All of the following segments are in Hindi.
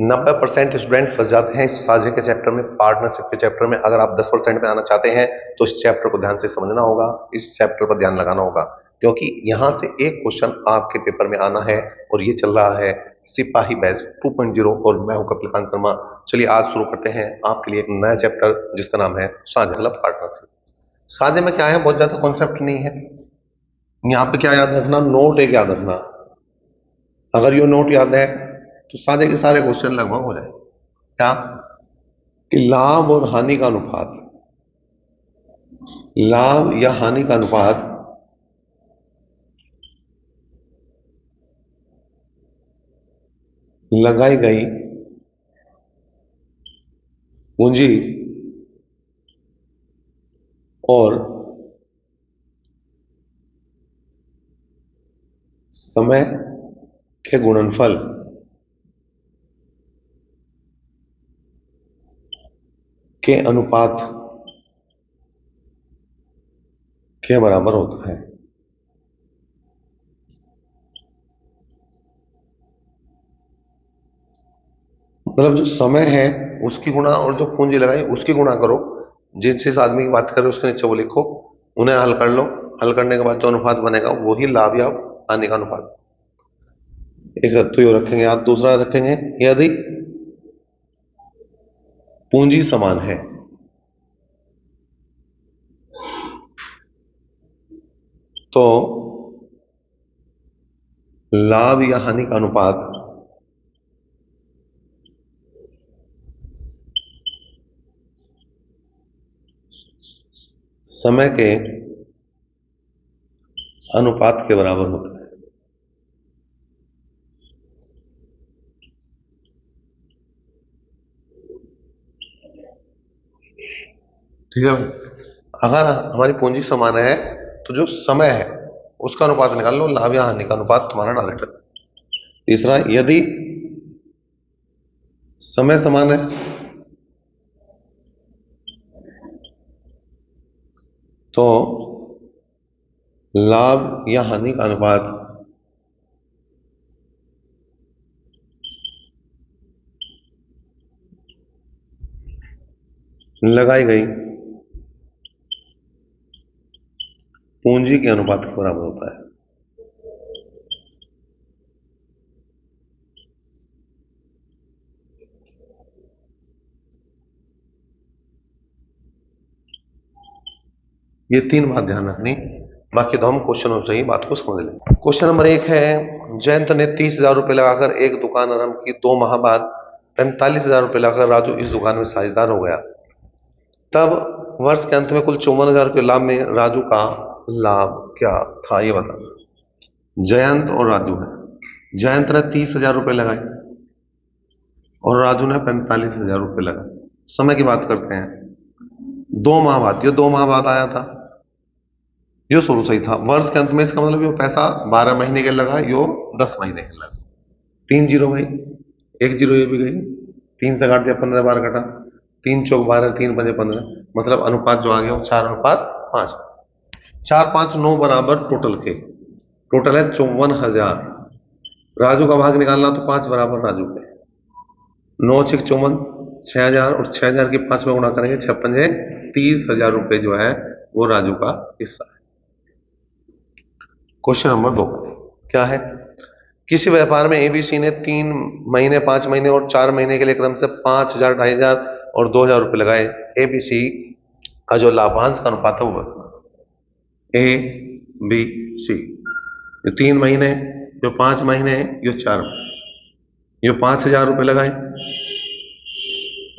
90% स्टूडेंट फंस जाते हैं इस साझे के चैप्टर में, पार्टनरशिप के चैप्टर में। अगर आप 10% में आना चाहते हैं तो इस चैप्टर को ध्यान से समझना होगा, इस चैप्टर पर ध्यान लगाना होगा, क्योंकि यहां से एक क्वेश्चन आपके पेपर में आना है। और ये चल रहा है सिपाही बैच 2.0 और मैं हूं कपिल कांत शर्मा। चलिए आज शुरू करते हैं आपके लिए एक नया चैप्टर जिसका नाम है साझे मतलब पार्टनरशिप। साझे में क्या है, बहुत ज्यादा कॉन्सेप्ट नहीं है। यहाँ पे क्या याद रखना, नोट एक याद रखना। अगर ये नोट याद है तो सारे के सारे क्वेश्चन लगभग हो जाए। क्या कि लाभ और हानि का अनुपात, लाभ या हानि का अनुपात लगाई गई पूंजी और समय के गुणनफल के अनुपात के बराबर होता है। मतलब जो समय है उसकी गुणा और जो पूंजी लगाई उसकी गुणा करो। जिस आदमी की बात करो उसके नीचे वो लिखो, उन्हें हल कर लो। हल करने के बाद जो अनुपात बनेगा वही लाभ या हानि का अनुपात। एक तो ये रखेंगे, आप दूसरा रखेंगे यदि पूंजी समान है तो लाभ या हानि का अनुपात समय के अनुपात के बराबर होता है। ठीक है, अगर हमारी पूंजी समान है तो जो समय है उसका अनुपात निकाल लो, लाभ या हानि का अनुपात तुम्हारा डायरेक्ट। तीसरा, यदि समय समान है तो लाभ या हानि का अनुपात लगाई गई पूंजी के अनुपात के बराबर होता है। ये तीन बात ध्यान रखनी, बाकी तो हम क्वेश्चनों से ही बात को समझ लें। क्वेश्चन नंबर 1 है, जयंत ने 30,000 रुपए लगाकर एक दुकान आरंभ की। 2 माह बाद 45,000 रुपए लगाकर राजू इस दुकान में साझेदार हो गया। तब वर्ष के अंत में कुल 54,000 रुपए लाभ में राजू का लाभ क्या था, ये बताना। जयंत और राजू है। जयंत ने 30,000 रुपए लगाए और राजू ने 45,000 रुपए लगाए। समय की बात करते हैं। 2 माह बाद, ये 2 माह बाद आया था, यो शुरू से ही था। वर्ष के अंत में इसका मतलब यो पैसा 12 महीने के लगा, यो 10 महीने के लगा। 3 जीरो गई, 1 जीरो ये भी गई, 3 से काट दिया, 15 बार कटा, 3 चौक 12, 3 पंजे 15, मतलब अनुपात जो आ गया वो 4:5। 4, 5, 9 बराबर टोटल के, टोटल है 54,000। राजू का भाग निकालना तो 5 बराबर राजू के, 9 6 54, 6,000 और 6,000 की 5 में गुणा करेंगे, 6 पंजे 30,000 रुपए जो है वो राजू का हिस्सा है। क्वेश्चन नंबर 2 क्या है, किसी व्यापार में एबीसी ने 3 महीने, 5 महीने और 4 महीने के लिए क्रम से 5,000, 2,500 और 2,000 रुपए लगाए। एबीसी का जो लाभांश का अनुपात है वो बताना। ए बी सी, जो 3 महीने, जो 5 महीने, जो 4, जो 5,000 रुपए लगाए,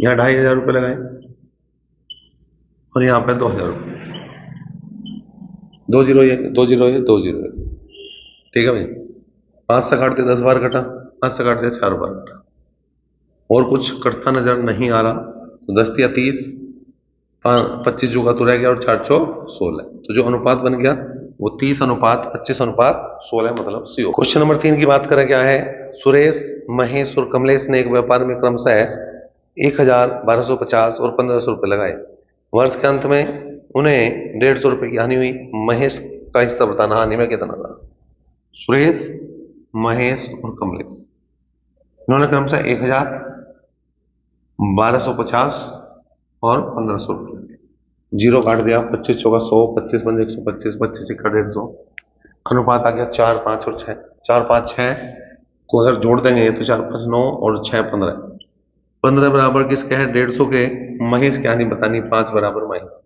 यहाँ 2,500 रुपए लगाए और यहाँ पे 2,000 रुपए। 2 जीरो ये, 2 जीरो ये, 2 जीरो ये। ठीक है भाई, 5 से काट दिया 10 बार कटा, 5 से काट दिया 4 बार कटा, और कुछ कटता नजर नहीं आ रहा। तो 10 या 30, 25 जो का तो रह गया और 4 चौ 16। तो जो अनुपात बन गया वो 30:25:16, मतलब सीओ। क्वेश्चन नंबर 3 की बात करें, क्या है, सुरेश, महेश और कमलेश ने एक व्यापार में क्रमशः 1,000, 1,250 और 1,500 रुपए लगाए। वर्ष के अंत में उन्हें 150 रुपए की हानि हुई। महेश का हिस्सा बताना, हानि में कितना था। सुरेश, महेश और कमलेश, इन्होंने क्रमशः 1,000, 1250 और 1500 रुपये। जीरो काट दिया, 25 चौका 100, 25 पंजे 125, 25 इक्का 150। अनुपात आ गया 4 5 और 6, 4 5 6 को अगर जोड़ देंगे तो 4 5 9 और 6 15, 15 बराबर किसके हैं? 150 के। महेश की हानि बतानी, 5 बराबर महेश।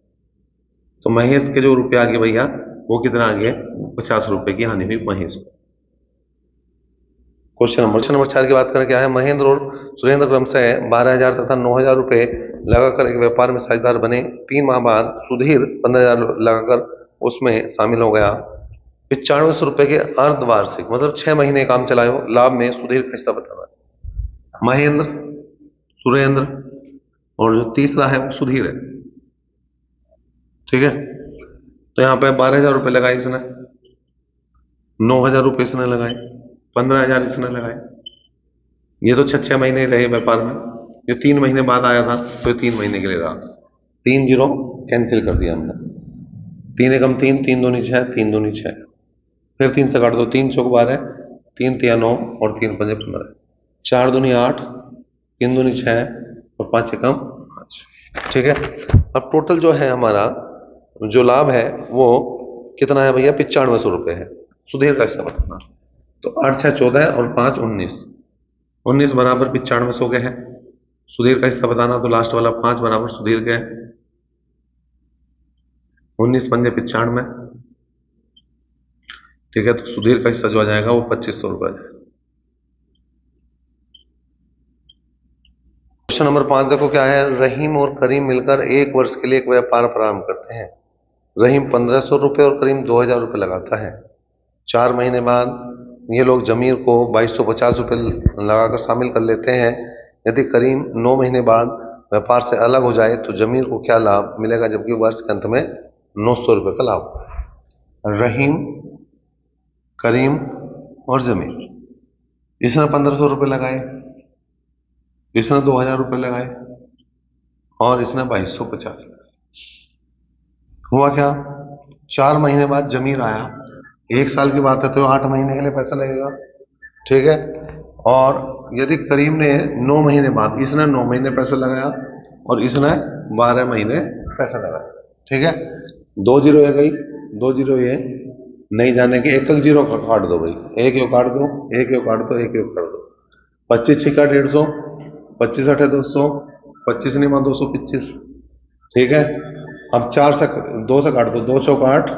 तो महेश के जो रुपये आ गए भैया वो कितना आ गया? 50 रुपए की हानि हुई महेश को। क्वेश्चन नंबर 4 की बात करें, क्या है? महेंद्र और सुरेंद्र क्रम से 12,000 तथा 9,000 रुपए लगाकर एक व्यापार में साझेदार बने। 3 माह बाद सुधीर 15,000 लगाकर उसमें शामिल हो गया। 9500 रुपए के अर्धवार्षिक मतलब 6 महीने काम चलाओ लाभ में सुधीर का हिस्सा बताना है। महेंद्र, सुरेंद्र और जो तीसरा है वो सुधीर है। ठीक है, तो यहाँ पे 12,000 रुपए लगाए इसने, 9,000 रुपए इसने लगाए, 15,000 इसने लगाए। ये तो 6 6 महीने रहे व्यापार में। ये 3 महीने बाद आया था तो ये 3 महीने के लिए रहा। 3 जीरो कैंसिल कर दिया हमने। 3 एकम 3, 3 दूनी 6, 3 दूनी 6, फिर 3 से काट दो, 3 चौक 12, 3 तिया 9 और 3 पंजे 15, 4 दूनी 8, 3 दूनी 6 और 5 एकम 5। ठीक है, अब टोटल जो है हमारा जो लाभ है वो कितना है भैया? 9500 रुपए है। सुधीर का हिस्सा बताना। तो 8 6 14 और 5 19, 19 बराबर 9500 के है। सुधीर का हिस्सा बताना, तो लास्ट वाला 5 बराबर सुधीर के है। 19 पंजे 95। ठीक है, तो सुधीर का हिस्सा जो आ जाएगा वो 2500 रुपए आ जाएगा। क्वेश्चन नंबर 5 देखो क्या है? रहीम और करीम मिलकर 1 वर्ष के लिए एक व्यापार प्रारंभ करते हैं। रहीम 1500 रुपये और करीम 2000 रुपये लगाता है। 4 महीने बाद ये लोग जमीर को 2250 रुपये लगाकर शामिल कर लेते हैं। यदि करीम 9 महीने बाद व्यापार से अलग हो जाए तो जमीर को क्या लाभ मिलेगा, जबकि वर्ष के अंत में 900 रुपये का लाभ होगा? रहीम, करीम और जमीर, इसने 1500 रुपये लगाए, इसने 2000 रुपये लगाए और इसने 2250 लगाए। हुआ क्या? 4 महीने बाद जमीर आया, 1 साल की बात है तो 8 महीने के लिए पैसा लगेगा। ठीक है, और यदि करीम ने 9 महीने बाद, इसने 9 महीने पैसा लगाया और इसने 12 महीने पैसा लगाया। ठीक है, 2 जीरो ये गई, 2 जीरो ये नहीं जाने के, एक एक जीरो काट दो भाई, एक यो काट दो, एक यो काट दो, एक यो काट दो। 25 छिका 150, 25 अठे 200, 25 निमा 225। ठीक है, अब 4 से 2 से काट दो, 2 चौक 8,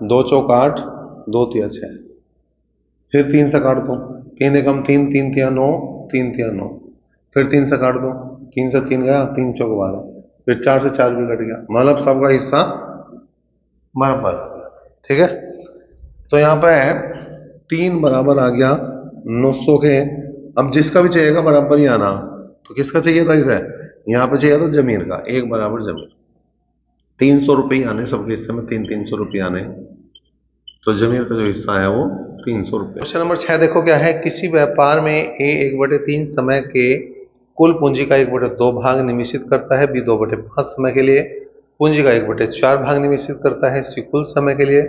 2 चौक 8, 2 तिया 6, फिर 3 से काट दो, 3 एकम 3, 3 तिया 9, 3 तिया 9, फिर 3 से काट दो, 3 से 3 गया, 3 चौक 12, फिर 4 से 4 भी कट गया, मतलब सबका हिस्सा बराबर आ गया। ठीक है, तो यहाँ पे 3 बराबर आ गया 900 के। अब जिसका भी चाहिएगा बराबर ही आना, तो किसका चाहिए था इसे? यहाँ पे चाहिए था जमीन का, 1 बराबर जमीन। 300 रुपये आने सबके हिस्से में, 300 रुपये आने, तो जमीन का जो हिस्सा है वो 300 रुपये। क्वेश्चन नंबर 6 देखो क्या है? किसी व्यापार में ए 1/3 समय के कुल पूंजी का 1/2 भाग निवेशित करता है, बी 2/5 समय के लिए पूंजी का 1/4 भाग निवेशित करता है, सी कुल समय के लिए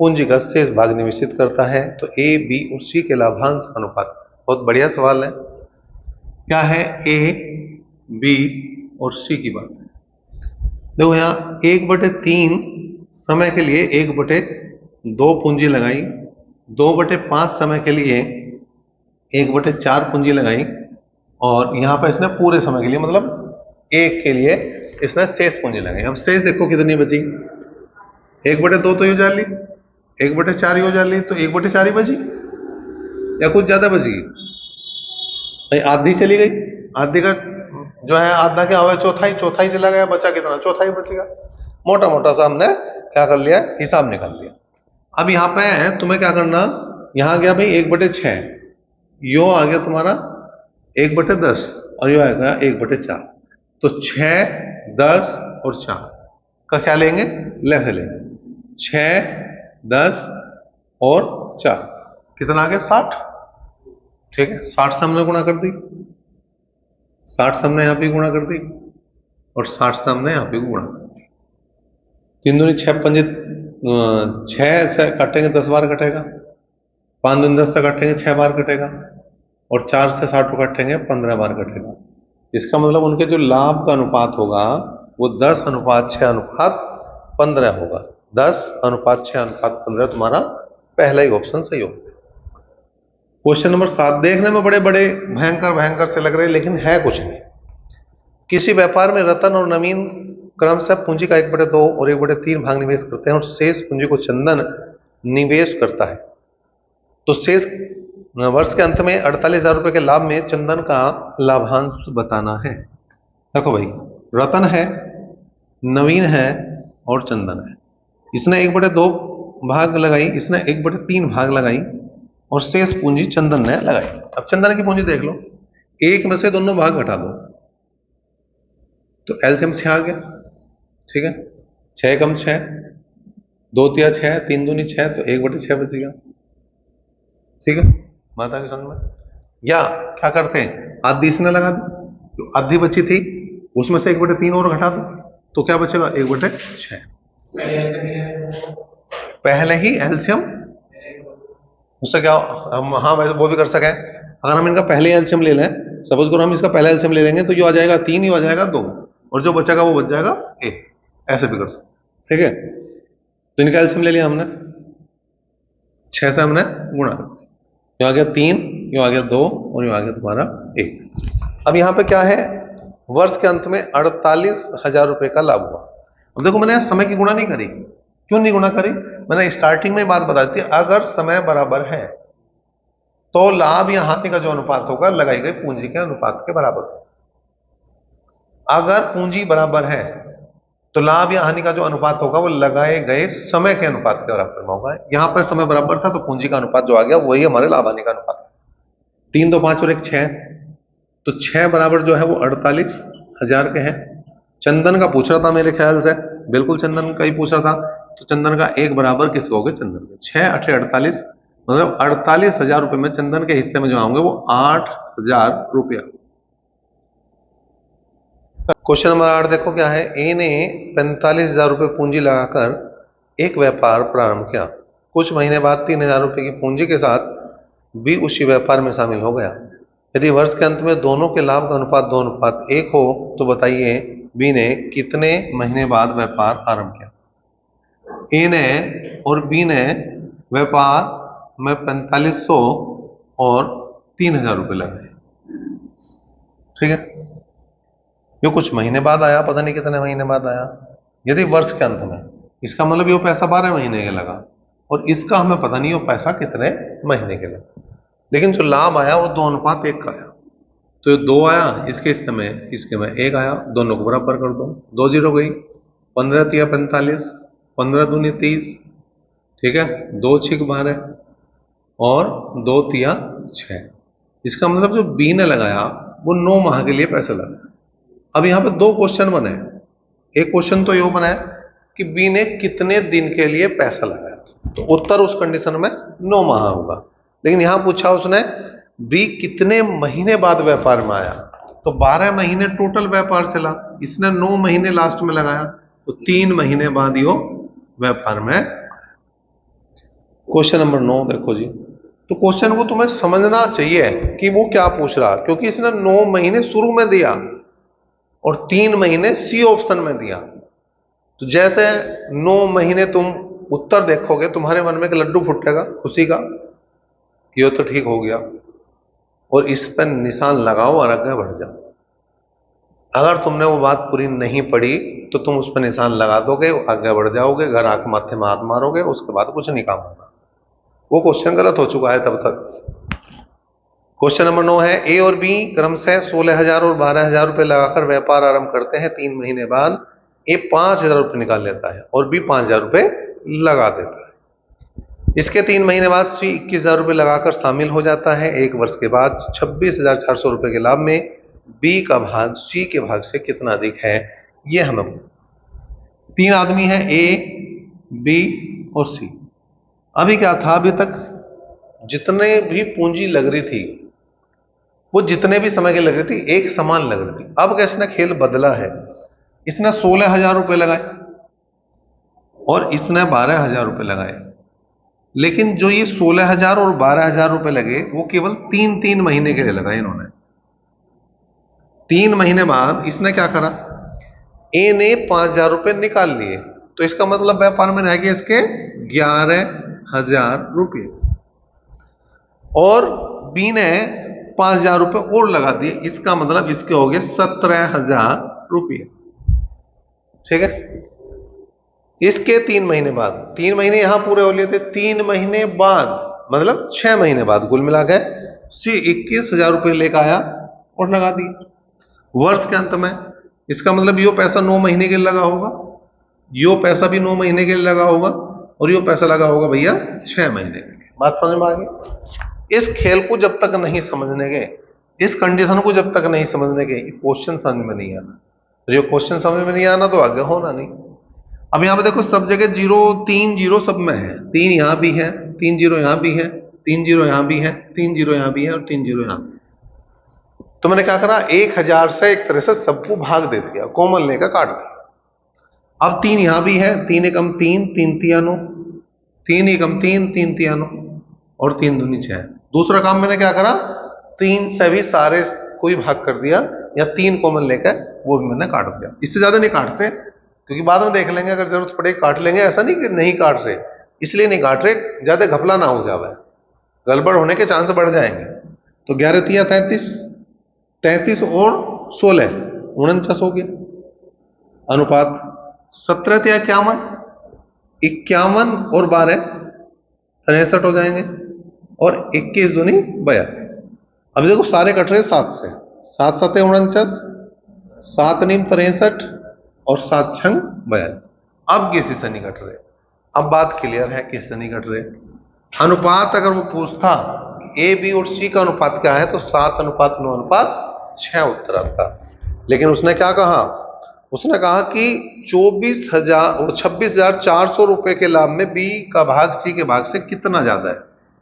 पूंजी का शेष भाग निवेशित करता है। तो ए, बी और सी के लाभांश का अनुपात। बहुत बढ़िया सवाल है। क्या है? ए, बी और सी की बात है। देखो यहाँ 1/3 समय के लिए 1/2 पूंजी लगाई, 2/5 समय के लिए 1/4 पूंजी लगाई, और यहाँ पर इसने पूरे समय के लिए मतलब 1 के लिए इसने शेष पूंजी लगाई। अब शेष देखो कितनी बची? 1/2 तो ये जा ली, 1/4 हो जा ली, तो 1/4 ही बची या कुछ ज्यादा बची? नहीं, आधी चली गई। आधी का जो है आधा क्या हुआ? चौथाई, चौथाई चला गया, बचा कितना? चौथाई बचेगा। मोटा मोटा सा हमने क्या कर लिया? हिसाब निकाल लिया। अब यहाँ पे तुम्हें क्या करना, यहाँ गया भाई 1/6, यो आ गया तुम्हारा 1/10 और यो आएगा 1/4। तो 6, 10 और 4 का क्या लेंगे? ले से लेंगे। 6, 10 और 4 कितना आ गया? 60। ठीक है, 60 से हमने गुणा कर दी, 60 से हमने यहाँ पे गुणा कर दी और 60 से हमने यहाँ पे गुणा कर दी। 3 दूनी 6 पंजे 6 से काटेंगे 10 बार कटेगा, 5 दूनी 10 से काटेंगे 6 बार कटेगा, और 4 से 60 को काटेंगे 15 बार कटेगा। इसका मतलब उनके जो लाभ का अनुपात होगा वो 10:6:15 होगा। 10:6:15 तुम्हारा पहला ही ऑप्शन सही होगा। क्वेश्चन नंबर 7 देखने में बड़े बड़े भयंकर भयंकर से लग रहे हैं, लेकिन है कुछ नहीं। किसी व्यापार में रतन और नवीन क्रमशः पूंजी का 1/2 और 1/3 भाग निवेश करते हैं और शेष पूंजी को चंदन निवेश करता है। तो शेष वर्ष के अंत में 48,000 रुपए के लाभ में चंदन का लाभांश बताना है। देखो भाई, रतन है, नवीन है और चंदन है। इसने 1/2 भाग लगाई, इसने 1/3 भाग लगाई और शेष पूंजी चंदन ने लगाई। अब चंदन की पूंजी देख लो, एक में से दोनों भाग घटा दो तो एलसीएम 6 आ गया। ठीक है, 6 कम 6, 2 तिया 6, 3 दूनी 6, तो 1/6 बच गया। ठीक है, माता की समझ में। या क्या करते हैं, आधी इसने लगा दी, तो आधी बची थी उसमें से 1/3 और घटा दो तो क्या बचेगा, 1/6। पहले ही एलसीएम, उससे क्या हम, हाँ वैसे वो भी कर सके। अगर हम इनका पहले एलसीएम ले लें, सपोज करो हम इसका पहला एलसीएम ले लेंगे, तो जो आ जाएगा 3, ही आ जाएगा 2, और जो बचेगा वो बच जाएगा 1। ऐसे भी कर सकते। ठीक है, तो इनका एलसीएम ले लिया हमने, 6 से हमने गुणा, यो आ गया 3, यो आ गया 2 और यो आ गया तुम्हारा 1। अब यहाँ पे क्या है, वर्ष के अंत में 48,000 रुपए का लाभ हुआ। अब देखो, मैंने समय की गुणा नहीं करी। क्यों नहीं गुणा करी? मैंने स्टार्टिंग में बात बता दी थी, अगर समय बराबर है तो लाभ या हानि का जो अनुपात होगा लगाई गई पूंजी के अनुपात के बराबर होगा। अगर पूंजी बराबर है तो लाभ या हानि का जो अनुपात होगा वो लगाए गए समय के अनुपात के बराबर में होगा। यहां पर समय बराबर था तो पूंजी का अनुपात जो आ गया वही हमारे लाभ हानि का अनुपात है। 3, 2, 5 और 1 6, तो 6 बराबर जो है वो 48,000 के हैं। चंदन का पूछ रहा था मेरे ख्याल से, बिल्कुल चंदन का ही पूछ रहा था, तो चंदन का 1 बराबर किसको हो गया, चंदन के। 6 8 48, मतलब 48,000 रुपए में चंदन के हिस्से में जो आएंगे वो 8,000 रुपया। क्वेश्चन नंबर 8 देखो क्या है। ए ने 45,000 रुपए पूंजी लगाकर एक व्यापार प्रारंभ किया। कुछ महीने बाद 3,000 रुपए की पूंजी के साथ बी उसी व्यापार में शामिल हो गया। यदि वर्ष के अंत में दोनों के लाभ का अनुपात 2:1 हो तो बताइए बी ने कितने महीने बाद व्यापार आरंभ किया। ए ने और बी ने व्यापार में 4500 और 3,000 रुपए लगाए। ठीक है, ये कुछ महीने बाद आया, पता नहीं कितने महीने बाद आया। यदि वर्ष के अंत में, इसका मतलब ये पैसा 12 महीने के लगा, और इसका हमें पता नहीं वो पैसा कितने महीने के लगा। लेकिन जो लाभ आया वो 2:1 का आया। तो ये 2 आया इसके हिस्से में, इसके में 1 आया, दोनों को बराबर कर दो, 2 0 गई, 15 तिया 45, 15 दूनी 30, ठीक है, 2 6 12 और 2 तिया 6। इसका मतलब जो बी ने लगाया वो 9 माह के लिए पैसा लगाया। अब यहाँ पे 2 क्वेश्चन बने। एक क्वेश्चन तो ये बना है कि बी ने कितने दिन के लिए पैसा लगाया, तो उत्तर उस कंडीशन में 9 माह होगा। लेकिन यहां पूछा उसने बी कितने महीने बाद व्यापार में आया, तो 12 महीने टोटल व्यापार चला, इसने 9 महीने लास्ट में लगाया, तो 3 महीने बाद यो व्यापार में। क्वेश्चन नंबर 9 देखो जी। तो क्वेश्चन को तुम्हें समझना चाहिए कि वो क्या पूछ रहा, क्योंकि इसने 9 महीने शुरू में दिया और 3 महीने सी ऑप्शन में दिया। तो जैसे 9 महीने तुम उत्तर देखोगे, तुम्हारे मन में एक लड्डू फूटेगा खुशी का, ये तो ठीक हो गया, और इस पर निशान लगाओ और आगे बढ़ जाओ। अगर तुमने वो बात पूरी नहीं पढ़ी तो तुम उस पर निशान लगा दोगे, आगे बढ़ जाओगे, घर आके माथे में हाथ मारोगे, उसके बाद कुछ नहीं काम होगा। वो क्वेश्चन गलत हो चुका है तब तक। क्वेश्चन नंबर 9 है, ए और बी क्रमशः 16,000 और 12,000 रुपए लगाकर व्यापार आरंभ करते हैं। 3 महीने बाद ए 5,000 रुपए निकाल लेता है और बी 5,000 रुपए लगा देता है। इसके 3 महीने बाद सी 21,000 रुपए लगाकर शामिल हो जाता है। 1 वर्ष के बाद 26,400 रुपए के लाभ में बी का भाग सी के भाग से कितना अधिक है, ये हमें। 3 आदमी है, ए बी और सी। अभी क्या था, अभी तक जितने भी पूंजी लग रही थी वो जितने भी समय की लग रही थी एक समान लग रही थी। अब कैसे ना खेल बदला है, इसने 16,000 रुपए लगाए और इसने 12,000 रुपए लगाए। लेकिन जो ये 16,000 और 12,000 रुपए लगे वो केवल 3 महीने के लिए लगाए इन्होंने। 3 महीने बाद इसने क्या करा, ए ने 5,000 रुपए निकाल लिए, तो इसका मतलब व्यापार में रह गए इसके 11,000 रुपये, और बी ने 5,000 रुपये और लगा दिए, इसका मतलब इसके हो गए 17,000 रुपये। ठीक है, इसके 3 महीने बाद, 3 महीने यहां पूरे हो लिए थे, 3 महीने बाद मतलब 6 महीने बाद कुल मिला के 21,000 रुपये लेकर आया और लगा दिए वर्ष के अंत में। इसका मतलब यो पैसा 9 महीने के लिए लगा होगा, यो पैसा भी 9 महीने के लिए लगा होगा, और यो पैसा लगा होगा भैया 6 महीने के लिए। बात समझ में आ गई? इस खेल को जब तक नहीं समझने गए, इस कंडीशन को जब तक नहीं समझने गए, क्वेश्चन समझ में नहीं आना। तो ये क्वेश्चन समझ में नहीं आना तो आगे होना नहीं। अब यहां पे देखो सब जगह 0 3 0 सब में है, 3 यहां भी है, 3 0 यहां भी है, 3 0 यहां भी है, 3 0 यहां भी है, और 3 0 यहां। तो मैंने क्या करा, 1,000 से एक तरह से सबको भाग दे दिया, कॉमन लेकर काट दिया। अब 3 यहां भी है, 3 एकम 3, 3 तिया 9, 3 एकम 3, 3 तिया 9, और 3 दूनी 6। दूसरा काम मैंने क्या करा, 3 से भी सारे कोई भाग कर दिया, या 3 कॉमन लेकर वो भी मैंने काट दिया। इससे ज्यादा नहीं काटते, क्योंकि बाद में देख लेंगे, अगर जरूरत पड़े काट लेंगे। ऐसा नहीं कि नहीं काट रहे, इसलिए नहीं काट रहे, ज्यादा घपला ना हो जावे, गड़बड़ होने के चांस बढ़ जाएंगे। तो 11 तिया 33, 33 और 16 49 हो गया अनुपात। 17 तिया 51, 51 और 12 63 हो जाएंगे, और 21 दूनी 42। अब देखो सारे कट रहे 7 से, 7 7 49, 7 नीम 63, और 7 छंग 42। अब किसी से नहीं कट रहे। अब बात क्लियर है, किससे नहीं कट रहे। अनुपात अगर वो पूछता ए बी और सी का अनुपात क्या है, तो 7:9:6 उत्तर आता। लेकिन उसने क्या कहा, उसने कहा कि 26,400 रुपए के लाभ में बी का भाग सी के भाग से कितना ज्यादा है।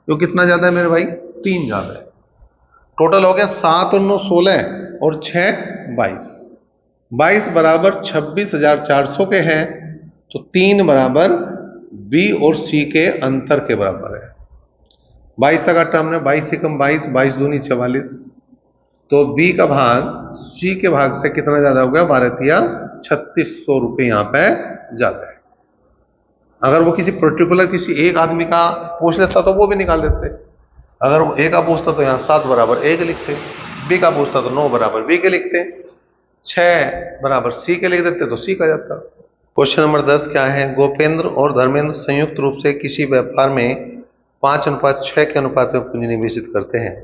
तो कितना ज्यादा है मेरे भाई, 3 ज्यादा है। टोटल हो गया 7 और 9 16, और 6 22। 22 बराबर 26,400 के हैं, तो 3 बराबर बी और सी के अंतर के बराबर है। 22 का काटा हमने, 22 एकम 22, 22 दूनी 44। तो बी का भाग सी के भाग से कितना ज्यादा हो गया, 12 तिया 3600 रुपये यहां पे ज्यादा है। अगर वो किसी पर्टिकुलर किसी एक आदमी का पूछ लेता तो वो भी निकाल देते। अगर वो ए का पूछता तो यहाँ 7 बराबर ए के लिखते, बी का पूछता तो 9 बराबर बी के लिखते, 6 बराबर सी के लिख देते तो सी का जाता। क्वेश्चन नंबर 10 क्या है, गोपेंद्र और धर्मेंद्र संयुक्त रूप से किसी व्यापार में 5:6 के अनुपात में पूंजी निवेशित करते हैं।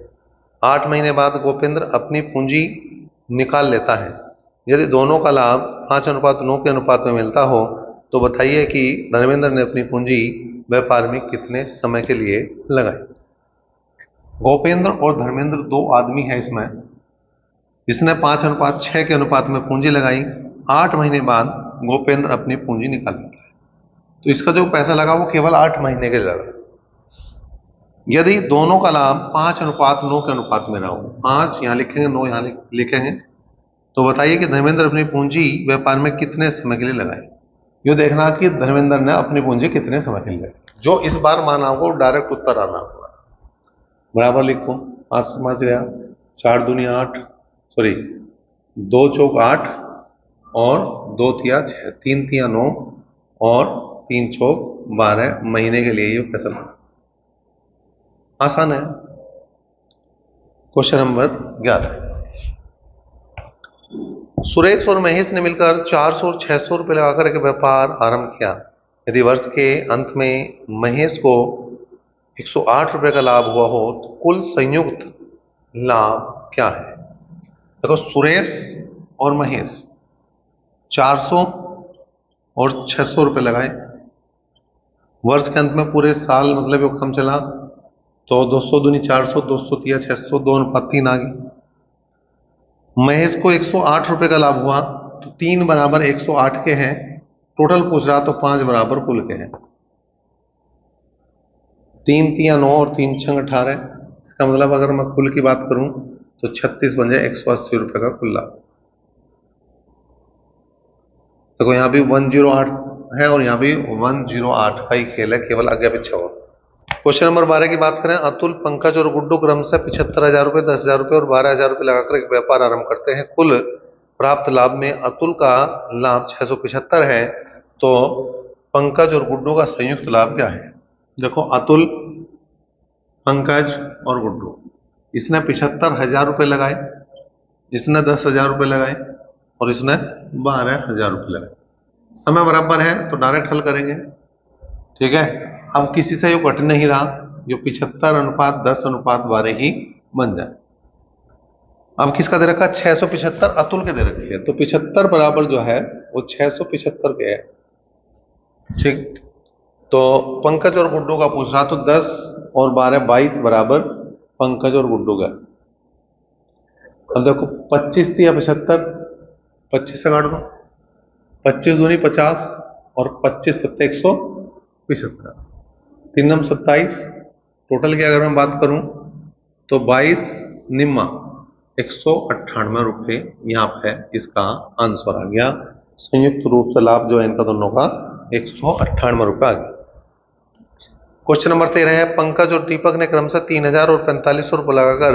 8 महीने बाद गोपेंद्र अपनी पूंजी निकाल लेता है। यदि दोनों का लाभ 5:9 के अनुपात में मिलता हो, तो बताइए कि धर्मेंद्र ने अपनी पूंजी व्यापार में कितने समय के लिए लगाई। गोपेंद्र और धर्मेंद्र दो आदमी हैं इसमें। इसने 5:6 के अनुपात में पूंजी लगाई। 8 महीने बाद गोपेंद्र अपनी पूंजी निकाल लेता है, तो इसका जो पैसा लगा वो केवल 8 महीने के लिए लगा। यदि दोनों का लाभ 5:9 के अनुपात में रहा हो, 5 यहां लिखेंगे, 9 यहां लिखेंगे, तो बताइए कि धर्मेंद्र अपनी पूंजी व्यापार में कितने समय के लिए लगाई। ये देखना कि धर्मेंद्र ने अपनी पूंजी कितने समय के लिए लगाई। जो इस बार माना होगा डायरेक्ट उत्तर आना होगा। बराबर लिखो, 5 समझ गया, 4 दूनी 8, सॉरी 2 चौक 8, और 2 तिया 6, 3 तिया 9, और 3 चौक 12 महीने के लिए ये पैसा लगा। आसान है। क्वेश्चन नंबर 11, सुरेश और महेश ने मिलकर 400 और 600 रुपए लगाकर एक व्यापार आरंभ किया। यदि वर्ष के अंत में महेश को 108 रुपए का लाभ हुआ हो, तो कुल संयुक्त लाभ क्या है। देखो सुरेश और महेश 400 और 600 रुपए लगाए। वर्ष के अंत में पूरे साल मतलब वो कम चला, तो 200 दूनी 400, 200 तिया 600, 2:3 आ गई। महेश को 108 रुपए का लाभ हुआ, तो 3 बराबर 108 के हैं। टोटल पूछ रहा तो 5 बराबर कुल के हैं। 3 तिया 9 और 3 छंग 18। इसका मतलब अगर मैं कुल की बात करूं तो 36 बन जाए 180 रुपए का कुल लाभ। देखो यहां भी 108 है और यहां भी 108 का ही खेल है, केवल आगे पीछे हो। क्वेश्चन नंबर 12 की बात करें, अतुल, पंकज और गुड्डू क्रम से 75,000 रुपए, 10,000 रुपए और 12,000 रुपए लगाकर एक व्यापार आरंभ करते हैं। कुल प्राप्त लाभ में अतुल का लाभ 675 है, तो पंकज और गुड्डू का संयुक्त लाभ क्या है? देखो, अतुल, पंकज और गुड्डू, इसने 75,000 रुपए लगाए, इसने 10,000 रुपए लगाए और इसने 12,000 रुपए लगाए। समय बराबर है तो डायरेक्ट हल करेंगे। ठीक है, अब किसी से ये कट नहीं रहा, जो 75:10:12 ही बन जाए। अब किसका दे रखा है? 675 अतुल के दे रखी है, तो 75 बराबर जो है वो 675 के है। ठीक, तो पंकज और गुड्डू का पूछ रहा, तो 10 और 12 22 बराबर पंकज और गुड्डू का। अब देखो, 25 थी या 75, 25 से काट दो, 25 दूनी 50 और 25 सत्ते 175, 3 नम 27, टोटल की अगर मैं बात करूं तो 22 निम्मा 198 रुपये यहाँ पे इसका आंसर आ गया। संयुक्त रूप से लाभ जो है इनका दोनों का 198 रुपये आ गया। क्वेश्चन नंबर 13 है, पंकज और दीपक ने क्रम से 3,000 और 4500 रुपये लगाकर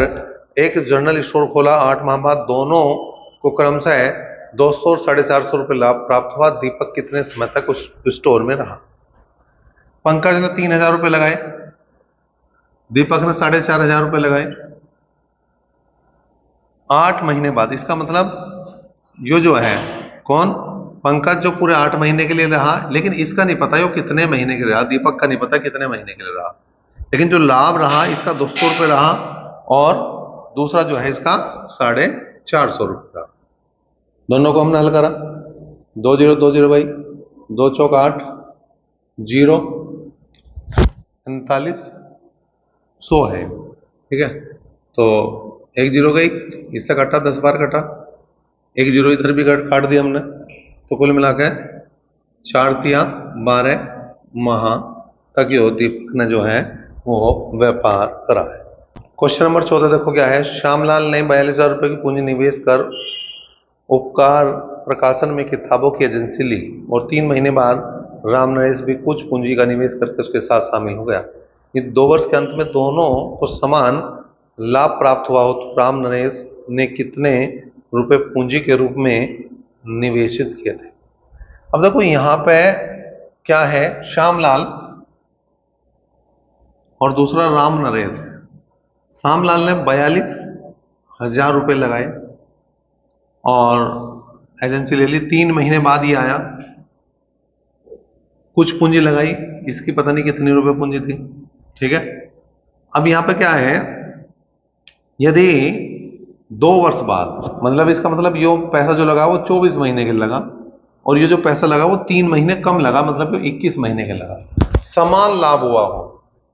एक जनरल स्टोर खोला। 8 माह बाद दोनों को क्रम से 200 और 450 रुपये लाभ प्राप्त हुआ। दीपक कितने समय तक उस स्टोर में रहा? पंकज ने 3,000 रुपये लगाए, दीपक ने 4,500 रुपये लगाए। 8 महीने बाद, इसका मतलब यो जो है कौन? पंकज जो पूरे 8 महीने के लिए रहा, लेकिन इसका नहीं पता यो कितने महीने के लिए रहा, दीपक का नहीं पता कितने महीने के लिए रहा, लेकिन जो लाभ रहा इसका 200 रुपये रहा और दूसरा जो है इसका 450 रुपये रहा। दोनों को हमने हल करा, 2 0 2 0 भाई, 2 चौक 8, 0 39 100 है। ठीक है, तो 1 0 गई, इससे कटा 10 बार कटा, 1 0 इधर भी काट दिया हमने, तो कुल मिला के 4 तिया 12 माह तक यो दीपक ने जो है वो व्यापार करा है। क्वेश्चन नंबर 14 देखो क्या है, श्यामलाल ने 42,000 रुपए की पूंजी निवेश कर उपकार प्रकाशन में किताबों की एजेंसी ली और 3 महीने बाद राम नरेश भी कुछ पूंजी का निवेश करके उसके साथ शामिल हो गया। ये 2 वर्ष के अंत में दोनों को समान लाभ प्राप्त हुआ हो तो राम नरेश ने कितने रुपए पूंजी के रूप में निवेशित किए थे? अब देखो यहां पे क्या है, श्यामलाल और दूसरा राम नरेश। श्यामलाल ने 42,000 रुपये लगाए और एजेंसी ले ली। 3 महीने बाद ही आया, कुछ पूंजी लगाई, इसकी पता नहीं कितनी रुपए पूंजी थी। ठीक है, अब यहां पे क्या है, यदि 2 वर्ष बाद, मतलब इसका मतलब यो पैसा जो लगा वो 24 महीने के लगा और ये जो पैसा लगा वो 3 महीने कम लगा, मतलब 21 महीने के लगा, समान लाभ हुआ हो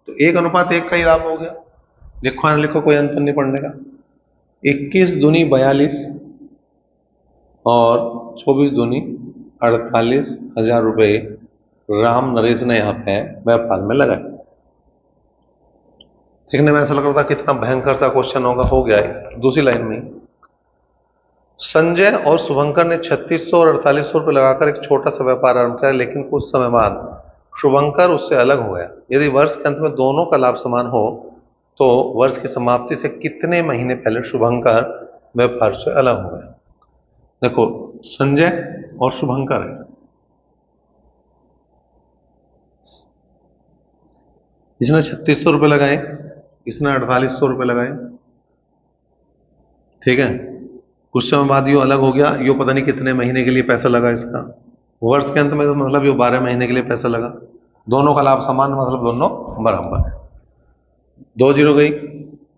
तो 1:1 का ही लाभ हो गया। लिखो ना लिखो, कोई अंतर नहीं पड़ने का। 21 दूनी 42 और 24 दूनी 48,000 रुपये राम नरेश ने यहाँ पे व्यापार में लगाए। देखने में ऐसा लग रहा था कितना भयंकर सा क्वेश्चन होगा, हो गया है। दूसरी लाइन में, संजय और शुभंकर ने 3600 और 4800 रुपये लगाकर एक छोटा सा व्यापार आरंभ किया, लेकिन कुछ समय बाद शुभंकर उससे अलग हो गया। यदि वर्ष के अंत में दोनों का लाभ समान हो तो वर्ष की समाप्ति से कितने महीने पहले शुभंकर व्यापार से अलग हो गया? देखो, संजय और शुभंकर है, इसने 3600 रुपये लगाए, इसने 4800 रुपये लगाए। ठीक है, कुछ समय बाद यो अलग हो गया, यो पता नहीं कितने महीने के लिए पैसा लगा इसका। वर्ष के अंत में तो मतलब यो 12 महीने के लिए पैसा लगा। दोनों का लाभ समान, मतलब दोनों बराबर है। 2 0 गई,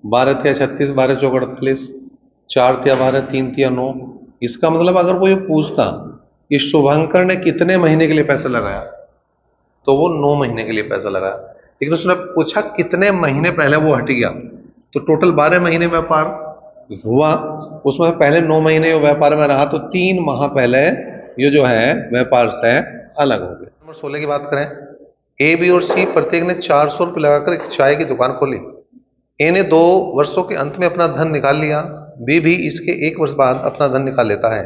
12 तिया 36, 12 चौक 48, 4 तिया 12, 3 तिया 9। इसका मतलब अगर वो ये पूछता कि शुभंकर ने कितने महीने के लिए पैसा लगाया तो वो 9 महीने के लिए पैसा लगाया, लेकिन उसने पूछा कितने महीने पहले वो हट गया, तो टोटल 12 महीने व्यापार हुआ, उसमें पहले 9 महीने व्यापार में रहा, तो 3 माह पहले ये जो है व्यापार से अलग हो गया। नंबर 16 की बात करें, ए, बी और सी प्रत्येक ने 400 रुपये लगाकर एक चाय की दुकान खोली। ए ने 2 वर्षों के अंत में अपना धन निकाल लिया, बी भी इसके 1 वर्ष बाद अपना धन निकाल लेता है।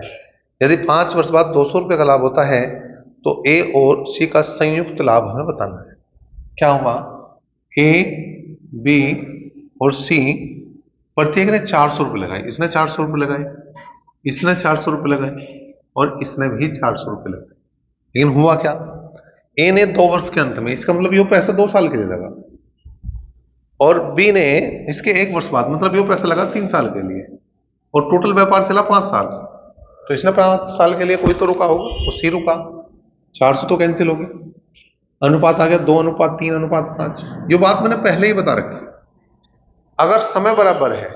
यदि 5 वर्ष बाद 200 रुपये का लाभ होता है तो ए और सी का संयुक्त लाभ हमें बताना है। क्या हुआ, ए, बी और सी प्रत्येक ने 400 रुपये लगाए। इसने 400 रुपये लगाए, इसने 400 रुपये लगाए और इसने भी 400 रुपये लगाए। लेकिन हुआ क्या, ए ने 2 वर्ष के अंत में, इसका मतलब ये पैसा 2 साल के लिए लगा, और बी ने इसके 1 वर्ष बाद, मतलब ये पैसा लगा 3 साल के लिए, और टोटल व्यापार चला 5 साल। तो इसने 5 साल के लिए कोई तो रुका होगा, तो सी रुका। 400 तो कैंसिल हो गया, अनुपात आ गया 2:3:5। ये बात मैंने पहले ही बता रखी। अगर समय बराबर है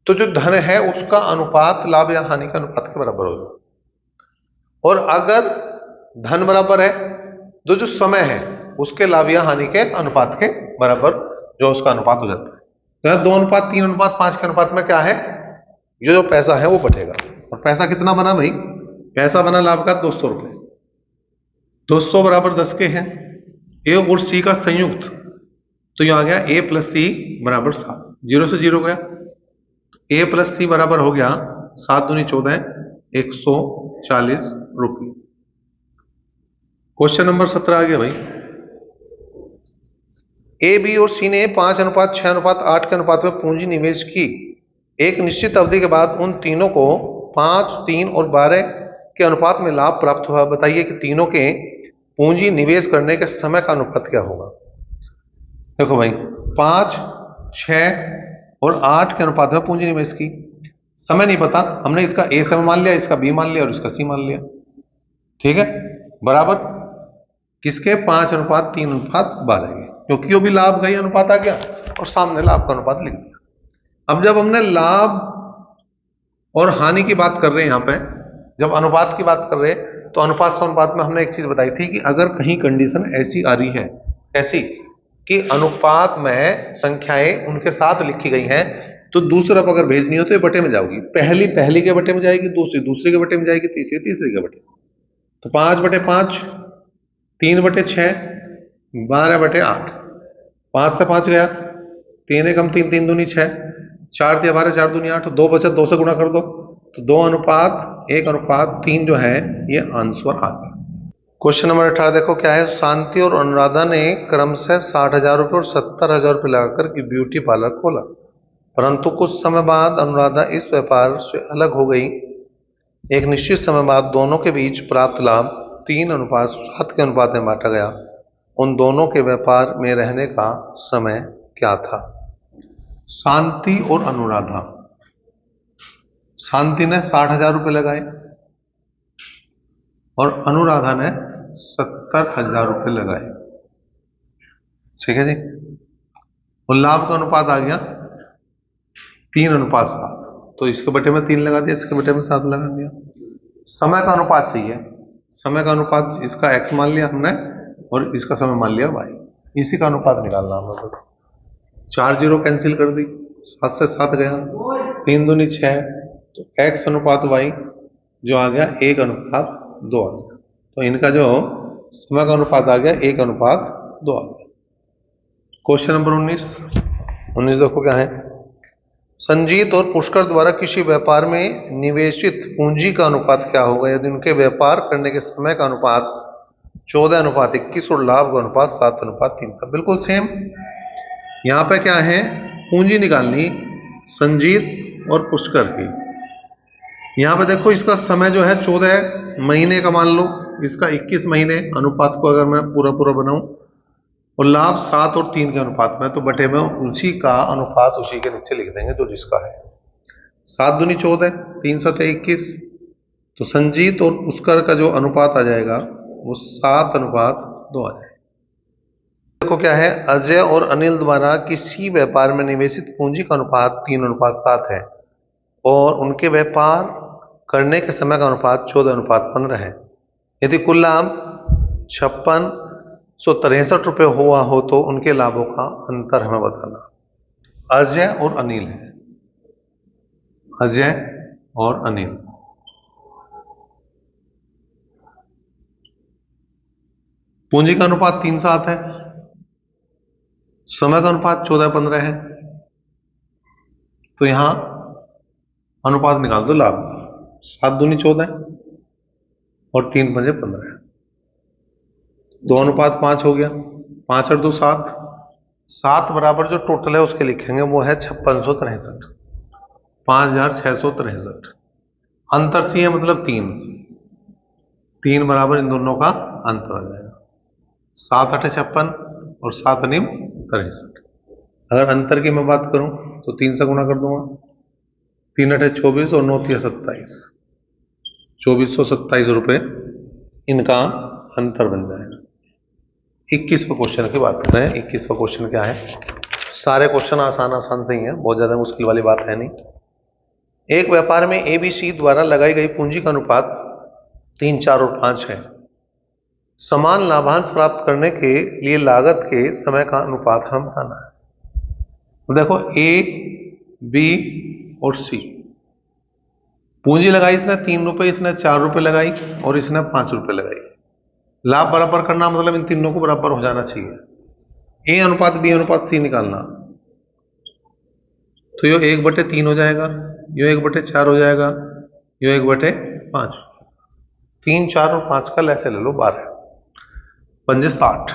तो जो धन है उसका अनुपात लाभ या हानि के अनुपात के बराबर होगा, और अगर धन बराबर है तो जो समय है उसके लाभ या हानि के अनुपात के बराबर जो उसका अनुपात हो जाता है। तो यहां 2:3:5 के अनुपात में क्या है, ये जो पैसा है वो बटेगा। और पैसा कितना बना भाई, पैसा बना लाभ का 200 रुपये। 200 बराबर 10 के हैं, ए और सी का संयुक्त, तो यह आ गया ए प्लस सी बराबर 7। 0 से 0 गया, ए प्लस सी बराबर हो गया 7 दूनी 14, 140 रुपये। क्वेश्चन नंबर 17 आ गया भाई। ए, बी और सी ने 5:6:8 के अनुपात में पूंजी निवेश की। एक निश्चित अवधि के बाद उन तीनों को 5, 3 और 12 के अनुपात में लाभ प्राप्त हुआ। बताइए कि तीनों के पूंजी निवेश करने के समय का अनुपात क्या होगा। देखो भाई, 5, 6 और 8 के अनुपात में पूंजी निवेश की। समय नहीं पता, हमने इसका ए समय मान लिया, इसका बी मान लिया और इसका सी मान लिया, ठीक है। बराबर किसके, 5:3:12 के, क्योंकि वो भी लाभ का ही अनुपात आ गया और सामने लाभ का अनुपात लिख दिया। अब जब हमने लाभ और हानि की बात कर रहे हैं, यहां पे जब अनुपात की बात कर रहे हैं, तो अनुपात से अनुपात में हमने एक चीज बताई थी कि अगर कहीं कंडीशन ऐसी आ रही है, ऐसी कि अनुपात में संख्याएं उनके साथ लिखी गई हैं, तो दूसरी तरफ अगर भेजनी हो तो ये बटे में जाओगी। पहली के बटे में जाएगी, दूसरी के बटे में जाएगी, तीसरी के बटे। तो 5/5, 3/6, 12/8। 5 से 5 गया, 3 एकम 3, 3 दूनी 6, 4 दिया 12, 4 दूनी 8, 2 बचा, 2 से गुणा कर दो, तो 2:1:3 जो है ये आंसर आ गया। क्वेश्चन नंबर 18 देखो क्या है। शांति और अनुराधा ने क्रमशः 60,000 रुपये और 70,000 रुपये लगाकर के ब्यूटी पार्लर खोला, परंतु कुछ समय बाद अनुराधा इस व्यापार से अलग हो गई। एक निश्चित समय बाद दोनों के बीच प्राप्त लाभ 3:7 के अनुपात में बांटा गया। उन दोनों के व्यापार में रहने का समय क्या था। शांति और अनुराधा, शांति ने 60,000 रुपये लगाए और अनुराधा ने 70,000 रुपये लगाए, ठीक है जी। और लाभ का अनुपात आ गया 3:7, तो इसके बटे में 3 लगा दिया, इसके बटे में 7 लगा दिया। समय का अनुपात चाहिए, समय का अनुपात इसका x मान लिया हमने और इसका समय मान लिया y, इसी का अनुपात निकालना हमें बस। 4 0 कैंसिल कर दी, 7 से 7 गया, 3 दूनी 6, तो x अनुपात y जो आ गया 1:2 आ गया। तो इनका जो समय का अनुपात आ गया 1:2 आ गया। क्वेश्चन नंबर 19 देखो क्या है। संजीत और पुष्कर द्वारा किसी व्यापार में निवेशित पूंजी का अनुपात क्या होगा यदि उनके व्यापार करने के समय का अनुपात 14:21 और लाभ का अनुपात 7:3 था। बिल्कुल सेम। यहां पे क्या है, पूंजी निकालनी संजीत और पुष्कर की। यहां पे देखो इसका समय जो है 14 महीने का मान लो, इसका 21 महीने, अनुपात को अगर मैं पूरा बनाऊं, और लाभ 7 और 3 के अनुपात में, तो बटे में उसी का अनुपात उसी के नीचे लिख देंगे जो जिसका है। 7 दूनी 14, 3 7 21, तो संजीत और पुष्कर का जो अनुपात आ जाएगा वो 7:2 आ जाएगा। देखो क्या है, अजय और अनिल द्वारा किसी व्यापार में निवेशित पूंजी का अनुपात 3:7 है और उनके व्यापार करने के समय का अनुपात 14:15 है। यदि कुल लाभ 5663 रुपये हुआ हो तो उनके लाभों का अंतर हमें बताना। अजय और अनिल है, अजय और अनिल। पूंजी का अनुपात 3:7 है, समय का अनुपात 14:15 है, तो यहां अनुपात निकाल दो लाभ का। 7 दूनी 14 और 3 पंजे 15, 2:5 हो गया, 5 और 2 7, 7 बराबर जो टोटल है उसके लिखेंगे, वो है 5663, 5663। अंतर सी है मतलब 3, 3 बराबर इन दोनों का अंतर आ जाएगा। 7 8 56 और 7 9 63। अगर अंतर की मैं बात करूं तो 3 से गुणा कर दूंगा, 3 8 24 और 9 3 27, 2427 रुपये इनका अंतर बन जाएगा। 21वां क्वेश्चन की बात कर रहे हैं। 21वां क्वेश्चन क्या है? सारे क्वेश्चन आसान आसान से ही है, बहुत ज्यादा मुश्किल वाली बात है नहीं। एक व्यापार में एबीसी द्वारा लगाई गई पूंजी का अनुपात 3 4 और 5 है। समान लाभांश प्राप्त करने के लिए लागत के समय का अनुपात हम बताना है। तो देखो ए, बी और सी, पूंजी लगाई इसने 3 रुपए, इसने 4 रुपए लगाई और इसने 5 रुपए लगाई। लाभ बराबर करना मतलब इन तीनों को बराबर हो जाना चाहिए। ए अनुपात बी अनुपात सी निकालना, तो यो 1/3 हो जाएगा, यो 1/4 हो जाएगा, यो 1/5। 3 4 और 5 का ऐसे ले लो 12, 5 60,